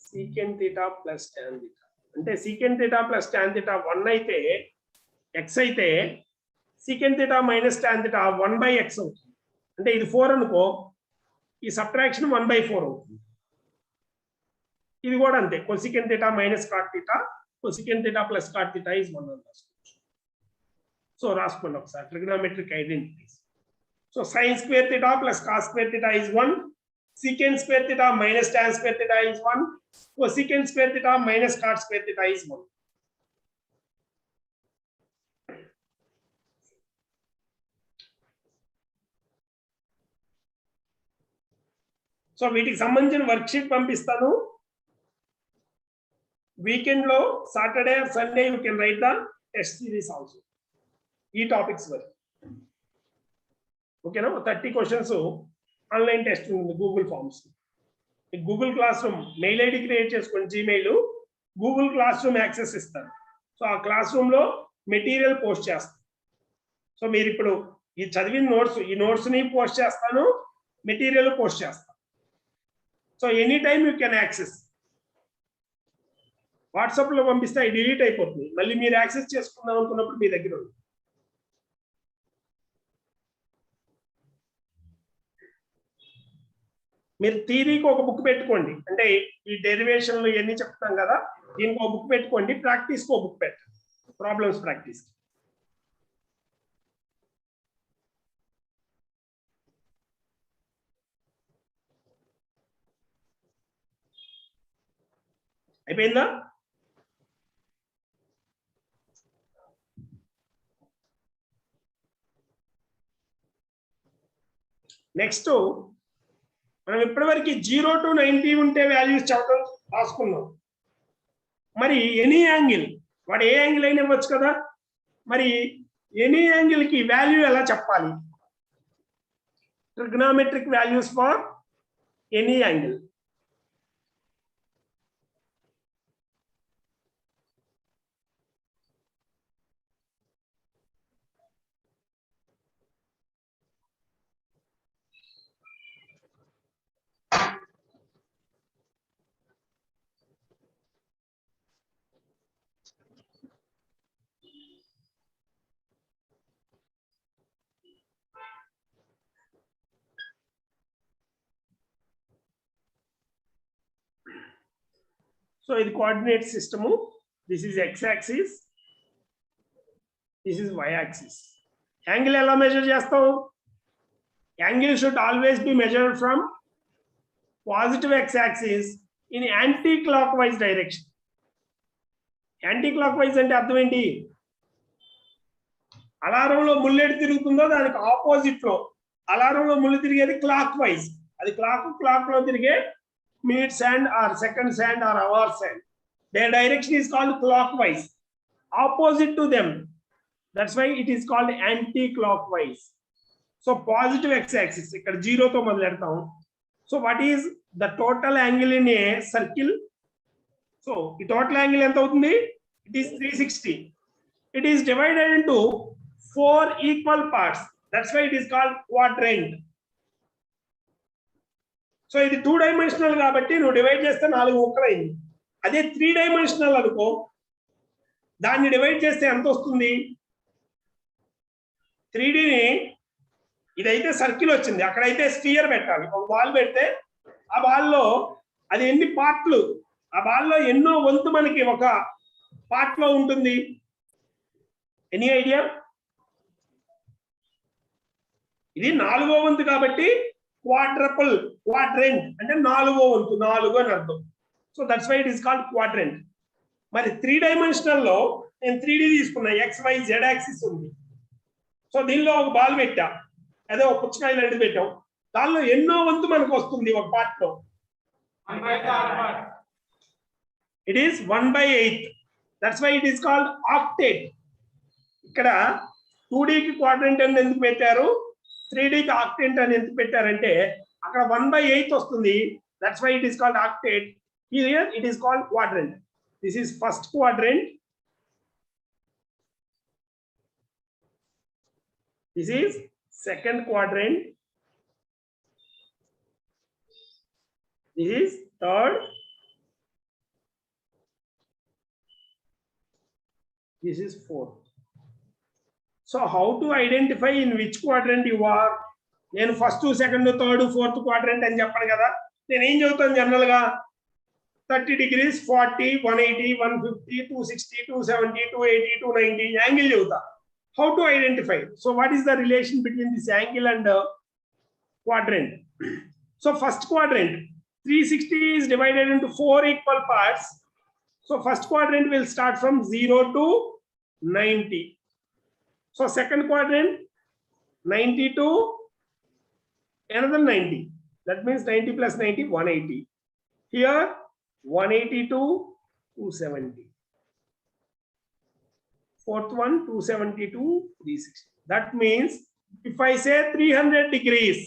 secant theta plus tan theta. అంటే secant theta plus tan theta 1 అయితే x అయితే secant theta minus tan theta 1 by x అవుతుంది. అంటే ఇది 4 అనుకో, ఈ సబ్ట్రాక్షన్ 1 by 4 అవుతుంది. ఇది కూడా అంతే, cosecant theta minus cot theta, cosecant theta plus cot theta is 1 అని రాసుకోవచ్చు. సో రాసుకోండి ఒకసారి trigonometric identities. So sin square theta plus cos square theta is 1, secant square theta minus tan square theta is 1, cosecant square theta minus cot square theta is 1. So వీటికి సంబంధించిన worksheet పంపిస్తాను. Weekend లో Saturday or Sunday you can write the test series also ఈ topics వరకు. ఓకేనా? 30 questions online test ఉంది Google forms. Google class room mail ID create చేసుకోండి, Gmail Google class room access ఇస్తాను. సో ఆ క్లాస్ రూమ్ లో material post చేస్తాను. So మీరు ఇప్పుడు ఈ చదివిన నోట్స్, ఈ నోట్స్ ని పోస్ట్ చేస్తాను, మెటీరియల్ పోస్ట్ చేస్తాను. So any time you can access. WhatsApp లో పంపిస్తే అది డిలీట్ అయిపోతుంది, మళ్ళీ మీరు యాక్సెస్ చేసుకుందాం అనుకున్నప్పుడు మీ దగ్గర ఉంది. మీరు థియరీకి ఒక బుక్ పెట్టుకోండి, అంటే ఈ డెరివేషన్లు ఇవన్నీ చెప్తాం కదా, దీనికి ఒక బుక్ పెట్టుకోండి, ప్రాక్టీస్కి ఒక బుక్ పెట్టండి, ప్రాబ్లమ్స్ ప్రాక్టీస్. అయిపోయిందా? నెక్స్ట్ మనం ఇప్పటివరకు 0 to 90 ఉంటే వాల్యూస్ చెప్పడం రాసుకున్నాం. మరి ఎనీ యాంగిల్, వాడు ఏ యాంగిల్ అయినా ఇవ్వచ్చు కదా, మరి ఎనీ యాంగిల్ కి వాల్యూ ఎలా చెప్పాలి? Trigonometric values for any angle. So ఇది coordinate system. This is x axis, this is y axis. Angle ఎలా మెజర్ చేస్తావు? Angle should always be measured from positive x axis in anticlockwise direction. Anticlockwise అంటే అర్థం ఏంటి? అలారంలో ముల్లెడు తిరుగుతుందో దానికి opposite లో అలారంలో ముళ్ళు తిరిగేది క్లాక్ వైజ్. అది క్లాక్ లో తిరిగే minutes hand or seconds hand or hours hand. Their direction is called clockwise. Opposite to them, That's why it is called anti-clockwise. So positive x-axis ఇక్కడ 0 తో మొదలెడతాం. So what is the total angle in a circle? So the total angle ఎంత అవుతుంది? It is 360. It is divided into 4 equal parts. That's why it is called quadrant. So ఇది 2 dimensional కాబట్టి నువ్వు divide చేస్తే 4 ముక్కలైంది. అదే 3 dimensional అనుకో, దాన్ని divide చేస్తే ఎంత వస్తుంది? 3Dని ఇదైతే సర్కిల్ వచ్చింది, అక్కడైతే స్ఫియర్ పెట్టాలి. ఒక బాల్ పెడితే ఆ బాల్లో అది ఎన్ని పార్ట్లు, ఆ బాల్లో ఎన్నో వంతు మనకి ఒక పార్ట్ లో ఉంటుంది. Any idea? ఇది 4వ వంతు కాబట్టి క్వాడ్రపుల్, క్వాడ్రెంట్ అంటే 4వ వంతు, 4 అని అర్థం. So that's why it is called quadrant. మరి 3 డైమెన్షనల్ లో నేను 3D తీసుకున్నా, XYZ యాక్సిస్ ఉంది. సో దీనిలో ఒక బాల్ పెట్టా, అదే ఒక పుచ్చకాయ లాంటిది పెట్టాం, దానిలో ఎన్నో వంతు మనకు వస్తుంది ఒక పార్ట్ లో. It is 1/8. That's why it is called octant. ఇక్కడ 2Dకి క్వాడ్రెంట్ అని ఎందుకు పెట్టారు, 3Dకి ఆక్టేట్ అని ఎందుకు పెట్టారంటే అక్కడ 1/8 వస్తుంది. That's why it is called octant. Here it is called quadrant. This is first quadrant. This is second quadrant. This is third. This is fourth. So how to identify in which quadrant you are? నేను first, second, third, fourth quadrant అని చెప్పను కదా. నేను ఏం చెబుతాను general గా, 30 degrees, 40, 180, 150, 260, 270, 280, 290 angle చెబుతా. How to identify? So what is the relation between this angle and quadrant? So first quadrant, 360 is divided into 4 equal parts. So first quadrant will start from 0 to 90. So second quadrant, 90 to another 90. That means 90 plus 90, 180. Here 180 to 270. Fourth one, 270 to 360. That means if I say 300 degrees,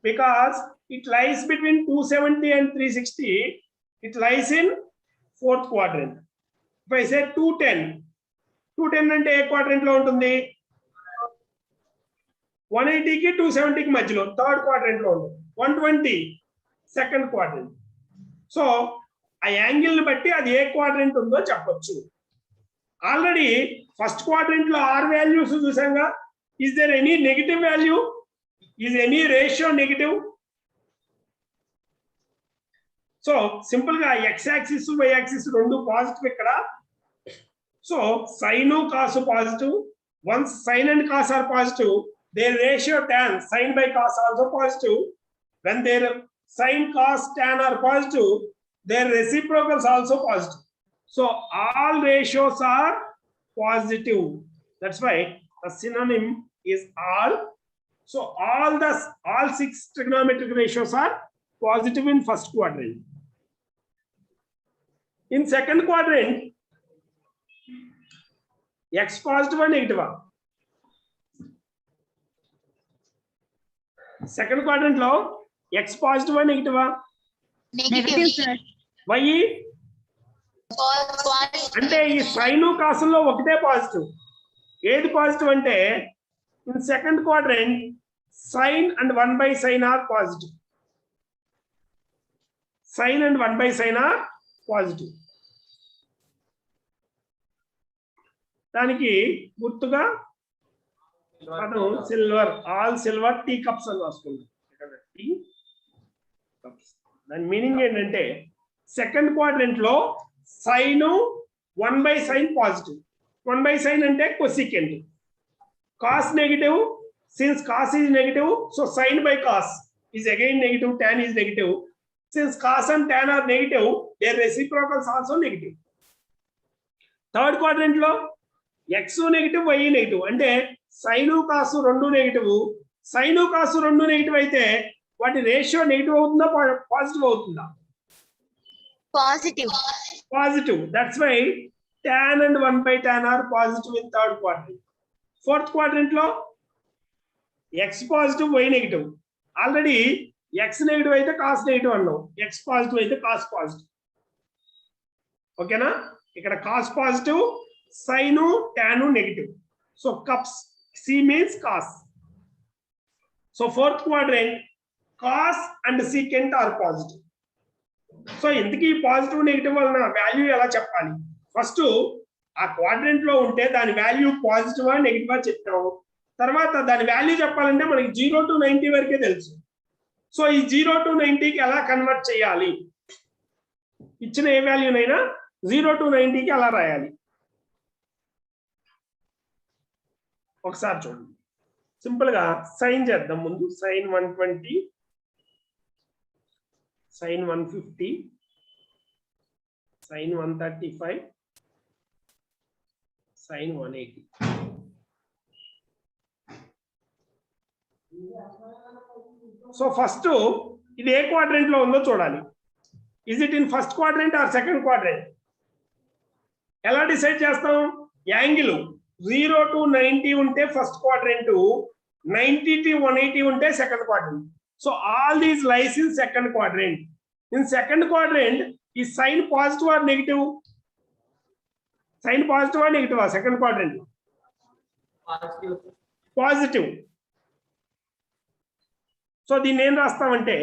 because it lies between 270 and 360, it lies in fourth quadrant. If I say 210 అంటే ఏ quadrant లో ఉంటుంది? 180కి 270కి మధ్యలో third quadrant లో ఉంటుంది. 120 second quadrant. So ఆ angle ని బట్టి అది ఏ క్వాడ్రెంట్ ఉందో చెప్పొచ్చు. ఆల్రెడీ ఫస్ట్ క్వాడ్రెంట్ లో 6 వాల్యూస్ చూసాంగా. Is there any negative value? Is any ratio negative? So simple గా ఎక్స్ యాక్సిస్, వై యాక్సిస్ రెండు పాజిటివ్ ఇక్కడ. So sine, cos positive. Once sine and cos are positive, their ratio tan, sin by cos also positive. When their sin, cos, tan are positive, their reciprocals also positive. So all ratios are positive. That's why the synonym is all. So all 6 trigonometric ratios are positive in first quadrant. In second quadrant, x positive or negative? Second quadrant లో x positive ఆ నెగిటివా? Negative sir. Why? అంటే ఈ sign కాసుల్లో ఒకటే positive. ఏది positive అంటే in second quadrant sine and 1/sin are positive. Sine and 1/sin are positive. దానికి గుర్తుగా పదం silver, all silver, tea cups అని రాసుకుంటాం. Tea cups. దాని మీనింగ్ ఏంటంటే సెకండ్ క్వాడ్రెంట్ లో సైన్ 1/sin పాజిటివ్. 1/sin అంటే cosecant. Cos negative. Since cos is negative, so sine by cos is again negative. tan is negative. Since cos and tan are negative, their reciprocals also negative. Third quadrant లో X negative, y negative. అంటే sine cos రెండు నెగిటివ్. Sine cos రెండు negative అయితే వాటి ratio negative అవుతుందా, positive అవుతుందా? Positive. Positive. That's why tan and 1/tan are positive in third quadrant. Fourth quadrant లో x positive y negative. Already x negative అయితే కాస్ నెగిటివ్ అన్నాం, ఎక్స్ పాజిటివ్ అయితే cos positive. ఓకేనా? ఇక్కడ cos positive, sine tan negative. So cups C means cos. So fourth quadrant cos and secant are positive. So ఇంతకీ positive negative వలన value ఎలా చెప్పాలి? First ఆ క్వాడ్రంట్ లో ఉంటే దాని వాల్యూ పాజిటివా నెగిటివా చెప్తాము. తర్వాత దాని వాల్యూ చెప్పాలంటే మనకి 0 to 90 వరకే తెలుసు. సో ఈ 0 to 90కి ఎలా కన్వర్ట్ చేయాలి? ఇచ్చిన ఏ వాల్యూనైనా 0 to 90కి ఎలా రాయాలి ఒకసారి చూడండి. సింపుల్ గా సైన్ చేద్దాం. ముందు sine 120, sine 150, sine 135, sine 180. So first ఇది ఏ క్వాడ్రంట్ లో ఉందో చూడాలి. Is it in first quadrant or second quadrant? ఎలా డిసైడ్ చేస్తాం? యాంగిల్ 0 to 90 ఉంటే ఫస్ట్ క్వాడ్రంట్, 90 to 180 ఉంటే second quadrant. So all these lies in second quadrant. In second quadrant ఈ sine positive or negative? Sine positive or negative second quadrant? Positive. So దీన్ని ఏం రాస్తామంటే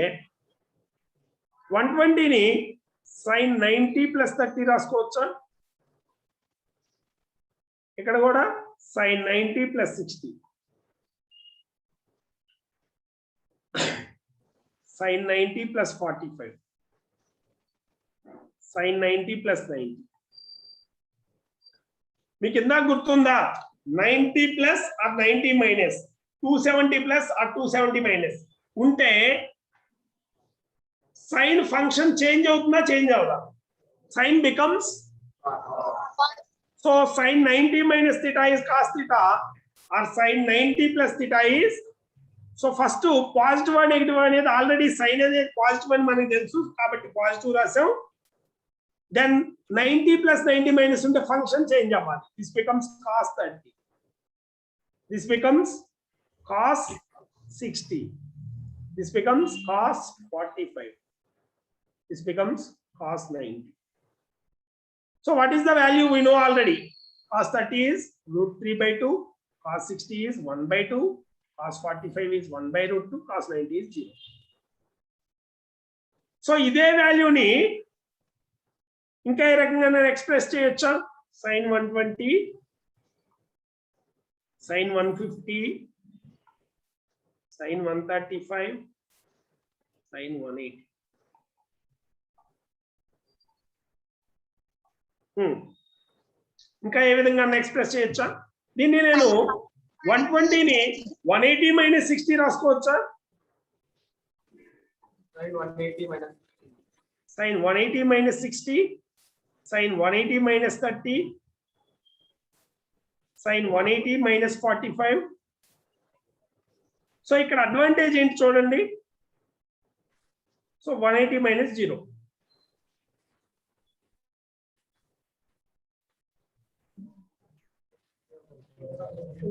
120ని sign 90 + 30 రాసుకోవచ్చా? ఇక్కడ కూడా sign 90 + 60, sign 90 + 45, sign 90 + 90. మీకు ఇందాక గుర్తుందా? 90 plus or 90 minus, 270 plus or 270 minus ఉంటే sine function change అవుతుందా చేంజ్ అవుదా? Sine becomes, so sine 90 minus theta is cos theta or sine 90 plus theta is. So first positive negative అనేది already sine అనేది positive అని మనకి తెలుసు కాబట్టి positive రాసాం. దెన్ 90 + 90 మైనస్ ఉంటే ఫంక్షన్ చేంజ్ అవ్వాలి. This becomes cos 30, this becomes cos 60, this becomes cos 45, this becomes cos 90. So what is the value? We know already. Cos 30 is √3/2, cos 60 is 1/2, cos 45 is 1/√2, cos 90 is 0. So ఇదే వాల్యూని ఇంకా ఏ రకంగా నేను express చేయొచ్చా? sin 120, sin 150, sin 135, sin 180. ఇంకా ఏ విధంగా express చేయొచ్చా? దీన్ని నేను 120ని 180 - 60 రాసుకోవచ్చా? Sin 180 minus. sin 180 - 60, sin 180 - 30, sin 180 - 45. So ఇక్కడ అడ్వాంటేజ్ ఏంటి చూడండి. సో 180 - 0.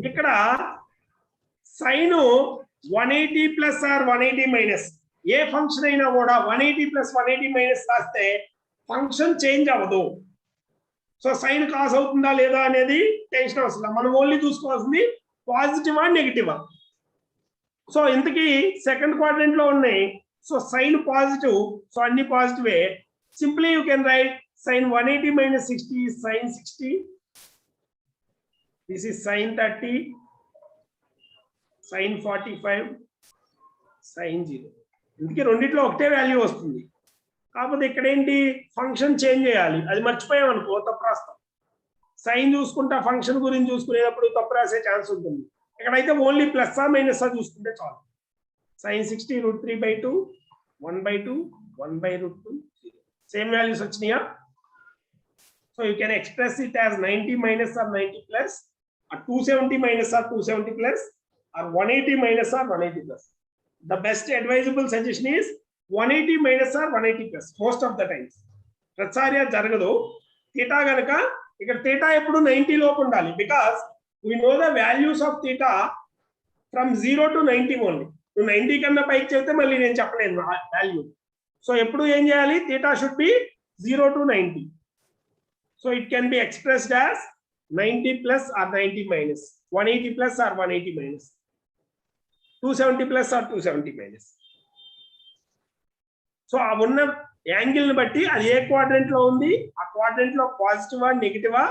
ఇక్కడ సైన్ 180 ప్లస్ ఆర్ 180 మైనస్ ఏ ఫంక్షన్ అయినా కూడా 180 + 180 మైనస్ రాస్తే ఫంక్షన్ చేంజ్ అవ్వదు. సో సైన్ కాస్ అవుతుందా లేదా అనేది టెన్షన్ అవసరం. మనం ఓన్లీ చూసుకోవాల్సింది పాజిటివా నెగిటివా. సో ఇంతకీ సెకండ్ క్వాడ్రంట్ లో ఉన్నాయి. సో సైన్ పాజిటివ్, సో అన్ని పాజిటివే. Simply you can write sin 180 - 60 is sin 60, this is sin 30, sin 45, sin 0. ఇందుకే రెండిట్లో ఒకటే వాల్యూ వస్తుంది. కాకపోతే ఇక్కడ ఏంటి ఫంక్షన్ చేంజ్ చేయాలి. అది మర్చిపోయాం అనుకో తప్పు రాస్తాం. సైన్ చూసుకుంటా ఫంక్షన్ గురించి చూసుకునేటప్పుడు తప్పు రాసే ఛాన్స్ ఉంటుంది. ఇక్కడైతే ఓన్లీ ప్లస్ ఆ మైనస్ ఆ చూసుకుంటే చాలు. sin 60 √3/2, 1/2, 1/√2, 0. సేమ్ వాల్యూస్ వచ్చినాయా? So you can express it as 90 - or 90 plus, or 270 - or 270 plus, or 180 - or 180 plus. The best advisable suggestion is 180 - or 180 plus most of the times. ప్రతిసారి అది జరగదు. Theta గనక ఇక్కడ థీటా ఎప్పుడు 90 లోపు ఉండాలి. Because we know the values of theta from 0 to 90 only. నువ్వు 90 కన్నా పైకి చెప్తే మళ్ళీ నేను చెప్పలేను వాల్యూ. సో ఎప్పుడు ఏం చేయాలి? theta should be 0 to 90. So it can be expressed as 90 plus or 90 minus, 180 plus or 180 minus, 270 plus or 270 minus. So ఆ ఉన్న యాంగిల్ ని బట్టి అది ఏ క్వాడ్రంట్ లో ఉంది, ఆ క్వాడ్రంట్ లో పాజిటివా నెగిటివా,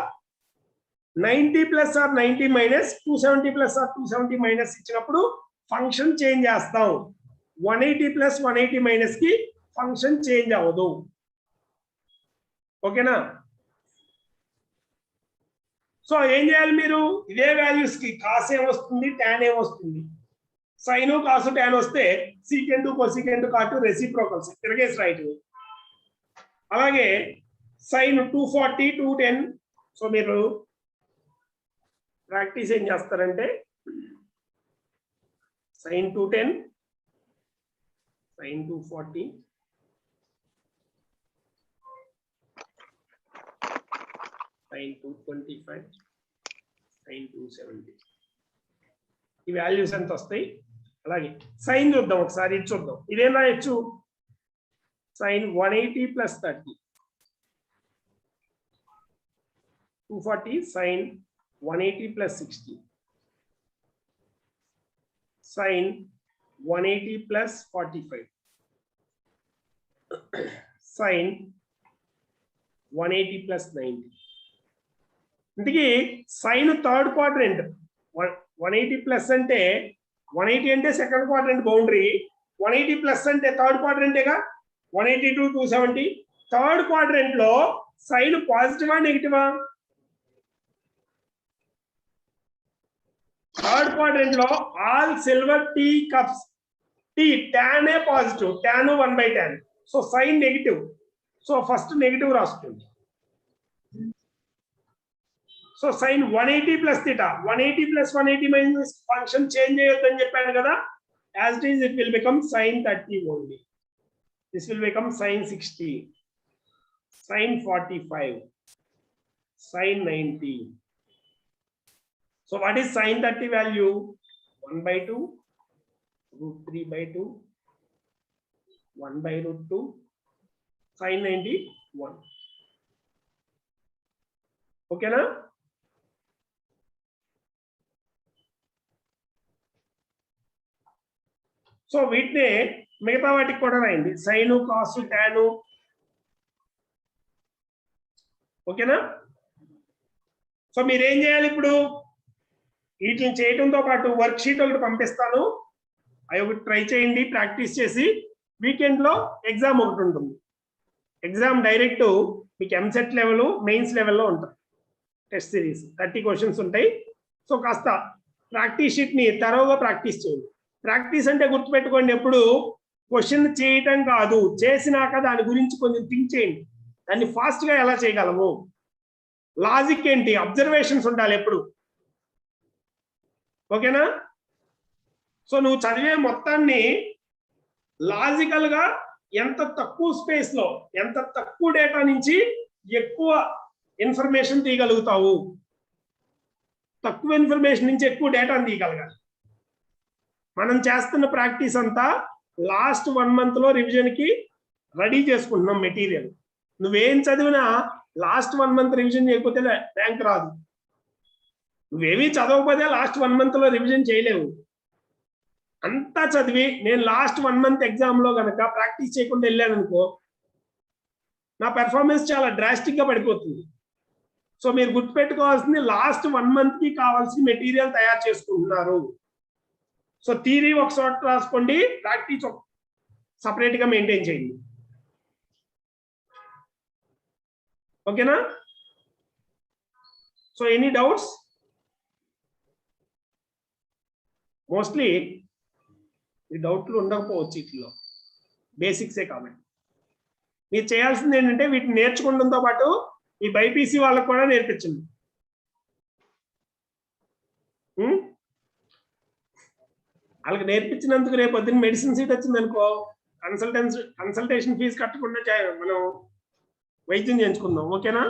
90 plus or 90 minus, 270 plus or 270 minus ఇచ్చినప్పుడు ఫంక్షన్ చేంజ్ చేస్తాం. 180 ప్లస్ 180 మైనస్ కి ఫంక్షన్ చేంజ్ అవ్వదు. ఓకేనా? సో ఏం చేయాలి మీరు? ఇదే వాల్యూస్ కి కాస్ ఏమొస్తుంది, టాన్ ఏమొస్తుంది, సైన్ కాసు టాన్ వస్తే సీకెంట్ కొసీకెంట్ కాటు రెసిప్రోకల్స్ తిరగేసి రైట్. అలాగే సైన్ 240 210. సో మీరు ప్రాక్టీస్ ఏం చేస్తారంటే సైన్ 210, సైన్ 240, సైన్ 225, సైన్ 270. ఈ వాల్యూస్ ఎంత వస్తాయి? అలాగే సైన్ చూద్దాం ఒకసారి, ఇది చూద్దాం. ఇదేం రాయొచ్చు? Sine 180 plus 30, 240, sine 180 plus 60, sine 180 plus 45, sine 180 plus 90. ఇందుకే సైన్ థర్డ్ క్వాడ్రంట్ 180 ప్లస్ అంటే 180 అంటే సెకండ్ క్వాడ్రంట్ బౌండరీ, 180 ప్లస్ అంటే థర్డ్ క్వాడ్రంటేగా, 180 to 270. థర్డ్ క్వాడ్రంట్ లో సైన్ పాజిటివా నెగిటివా? థర్డ్ క్వాడ్రంట్ లో all silver tea cups, T tan ఏ positive, tan 1/tan. So sine negative, so first negative రాస్తుంది. So sine 180 plus theta, 180 plus 180 minus function change చేయొద్దని చెప్పాను కదా. As it is it will become sine 30 only. This will become sine 60, sign 45, sign 90. So what is sin 30 value? 1/2, √3/2, 1/√2, sin 90 1. ఓకేనా? So వీటినే మిగతా వాటికి కూడా రాయండి, సైను కాసు టాను. ఓకేనా? సో మీరేం చేయాలి ఇప్పుడు? వీటిని చేయడంతో పాటు వర్క్ షీట్ ఒకటి పంపిస్తాను, అవి ఒకటి ట్రై చేయండి, ప్రాక్టీస్ చేసి. వీకెండ్ లో ఎగ్జామ్ ఒకటి ఉంటుంది. ఎగ్జామ్ డైరెక్ట్ మీకు ఎంసెట్ లెవెల్, మెయిన్స్ లెవెల్లో ఉంటుంది. టెస్ట్ సిరీస్ 30 క్వశ్చన్స్ ఉంటాయి. సో కాస్త ప్రాక్టీస్ షీట్ ని తరోగా ప్రాక్టీస్ చేయండి. ప్రాక్టీస్ అంటే గుర్తుపెట్టుకోండి, ఎప్పుడు క్వశ్చన్ చేయటం కాదు, చేసినాక దాని గురించి కొంచెం థింక్ చేయండి. దాన్ని ఫాస్ట్ గా ఎలా చేయగలము, లాజిక్ ఏంటి, అబ్జర్వేషన్స్ ఉండాలి ఎప్పుడు. ఓకేనా? సో నువ్వు చదివే మొత్తాన్ని లాజికల్ గా ఎంత తక్కువ స్పేస్ లో, ఎంత తక్కువ డేటా నుంచి ఎక్కువ ఇన్ఫర్మేషన్ తీయగలుగుతావు, తక్కువ ఇన్ఫర్మేషన్ నుంచి ఎక్కువ డేటాను తీయగలగాలి. మనం చేస్తున్న ప్రాక్టీస్ అంతా లాస్ట్ 1 month లో రివిజన్ కి రెడీ చేసుకుంటున్నాం మెటీరియల్. నువ్వేం చదివినా లాస్ట్ 1 month రివిజన్ చేయకపోతే ర్యాంక్ రాదు. నువ్వేమీ చదవకపోతే లాస్ట్ 1 month లో రివిజన్ చేయలేవు. అంతా చదివి నేను లాస్ట్ 1 month ఎగ్జామ్ లో కనుక ప్రాక్టీస్ చేయకుండా వెళ్ళాను అనుకో, నా పెర్ఫార్మెన్స్ చాలా డ్రాస్టిక్ గా పడిపోతుంది. సో మీరు గుర్తుపెట్టుకోవాల్సింది, లాస్ట్ 1 month కి కావాల్సిన మెటీరియల్ తయారు చేసుకుంటున్నారు. సో థియరీ ఒక చోట రాసుకోండి, ప్రాక్టీస్ సపరేట్ గా మెయింటైన్ చేయండి. ఓకేనా? So any doubts? మోస్ట్లీ ఈ డౌట్లు ఉండకపోవచ్చు, వీటిలో బేసిక్సే కాబట్టి. మీరు చేయాల్సింది ఏంటంటే వీటిని నేర్చుకోవడంతో పాటు ఈ బైపీసీ వాళ్ళకు కూడా నేర్పించండి. వాళ్ళకి నేర్పించినందుకు రేపు పొద్దున్న మెడిసిన్ సీట్ వచ్చింది అనుకో, కన్సల్టేషన్ ఫీజు కట్టకుండా మనం వైద్యం చేయించుకుందాం. ఓకేనా?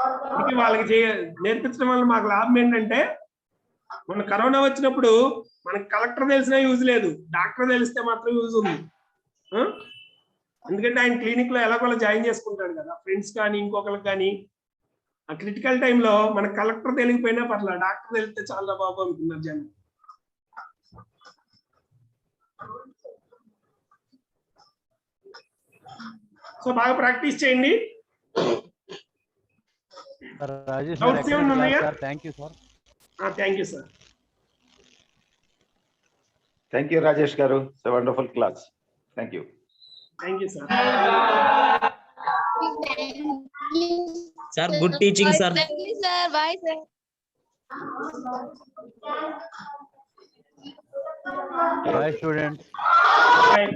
అందుకే వాళ్ళకి నేర్పించడం వల్ల మాకు లాభం ఏంటంటే, మన కరోనా వచ్చినప్పుడు మనకి కలెక్టర్ తెలిసినా యూజ్ లేదు, డాక్టర్ తెలిస్తే మాత్రం యూజ్ ఉంది. ఎందుకంటే ఆయన క్లినిక్ లో ఎలాగోలా జాయిన్ చేసుకుంటాడు కదా, ఫ్రెండ్స్ కానీ ఇంకొకరికి కానీ. ఆ క్రిటికల్ టైంలో మన కలెక్టర్ తెలియకపోయినా పర్లేదు, డాక్టర్ తెలిస్తే చాలా బాబు అనుకున్నారు జనం. సో బాగా ప్రాక్టీస్ చేయండి. డౌట్స్ ఏమైనా ఉన్నాయా? Thank you sir. Thank you sir. Thank you Rajesh garu, it's wonderful class. Thank you. Thank you sir. Sir good teaching sir. Sir bye sir. Bye students. Bye.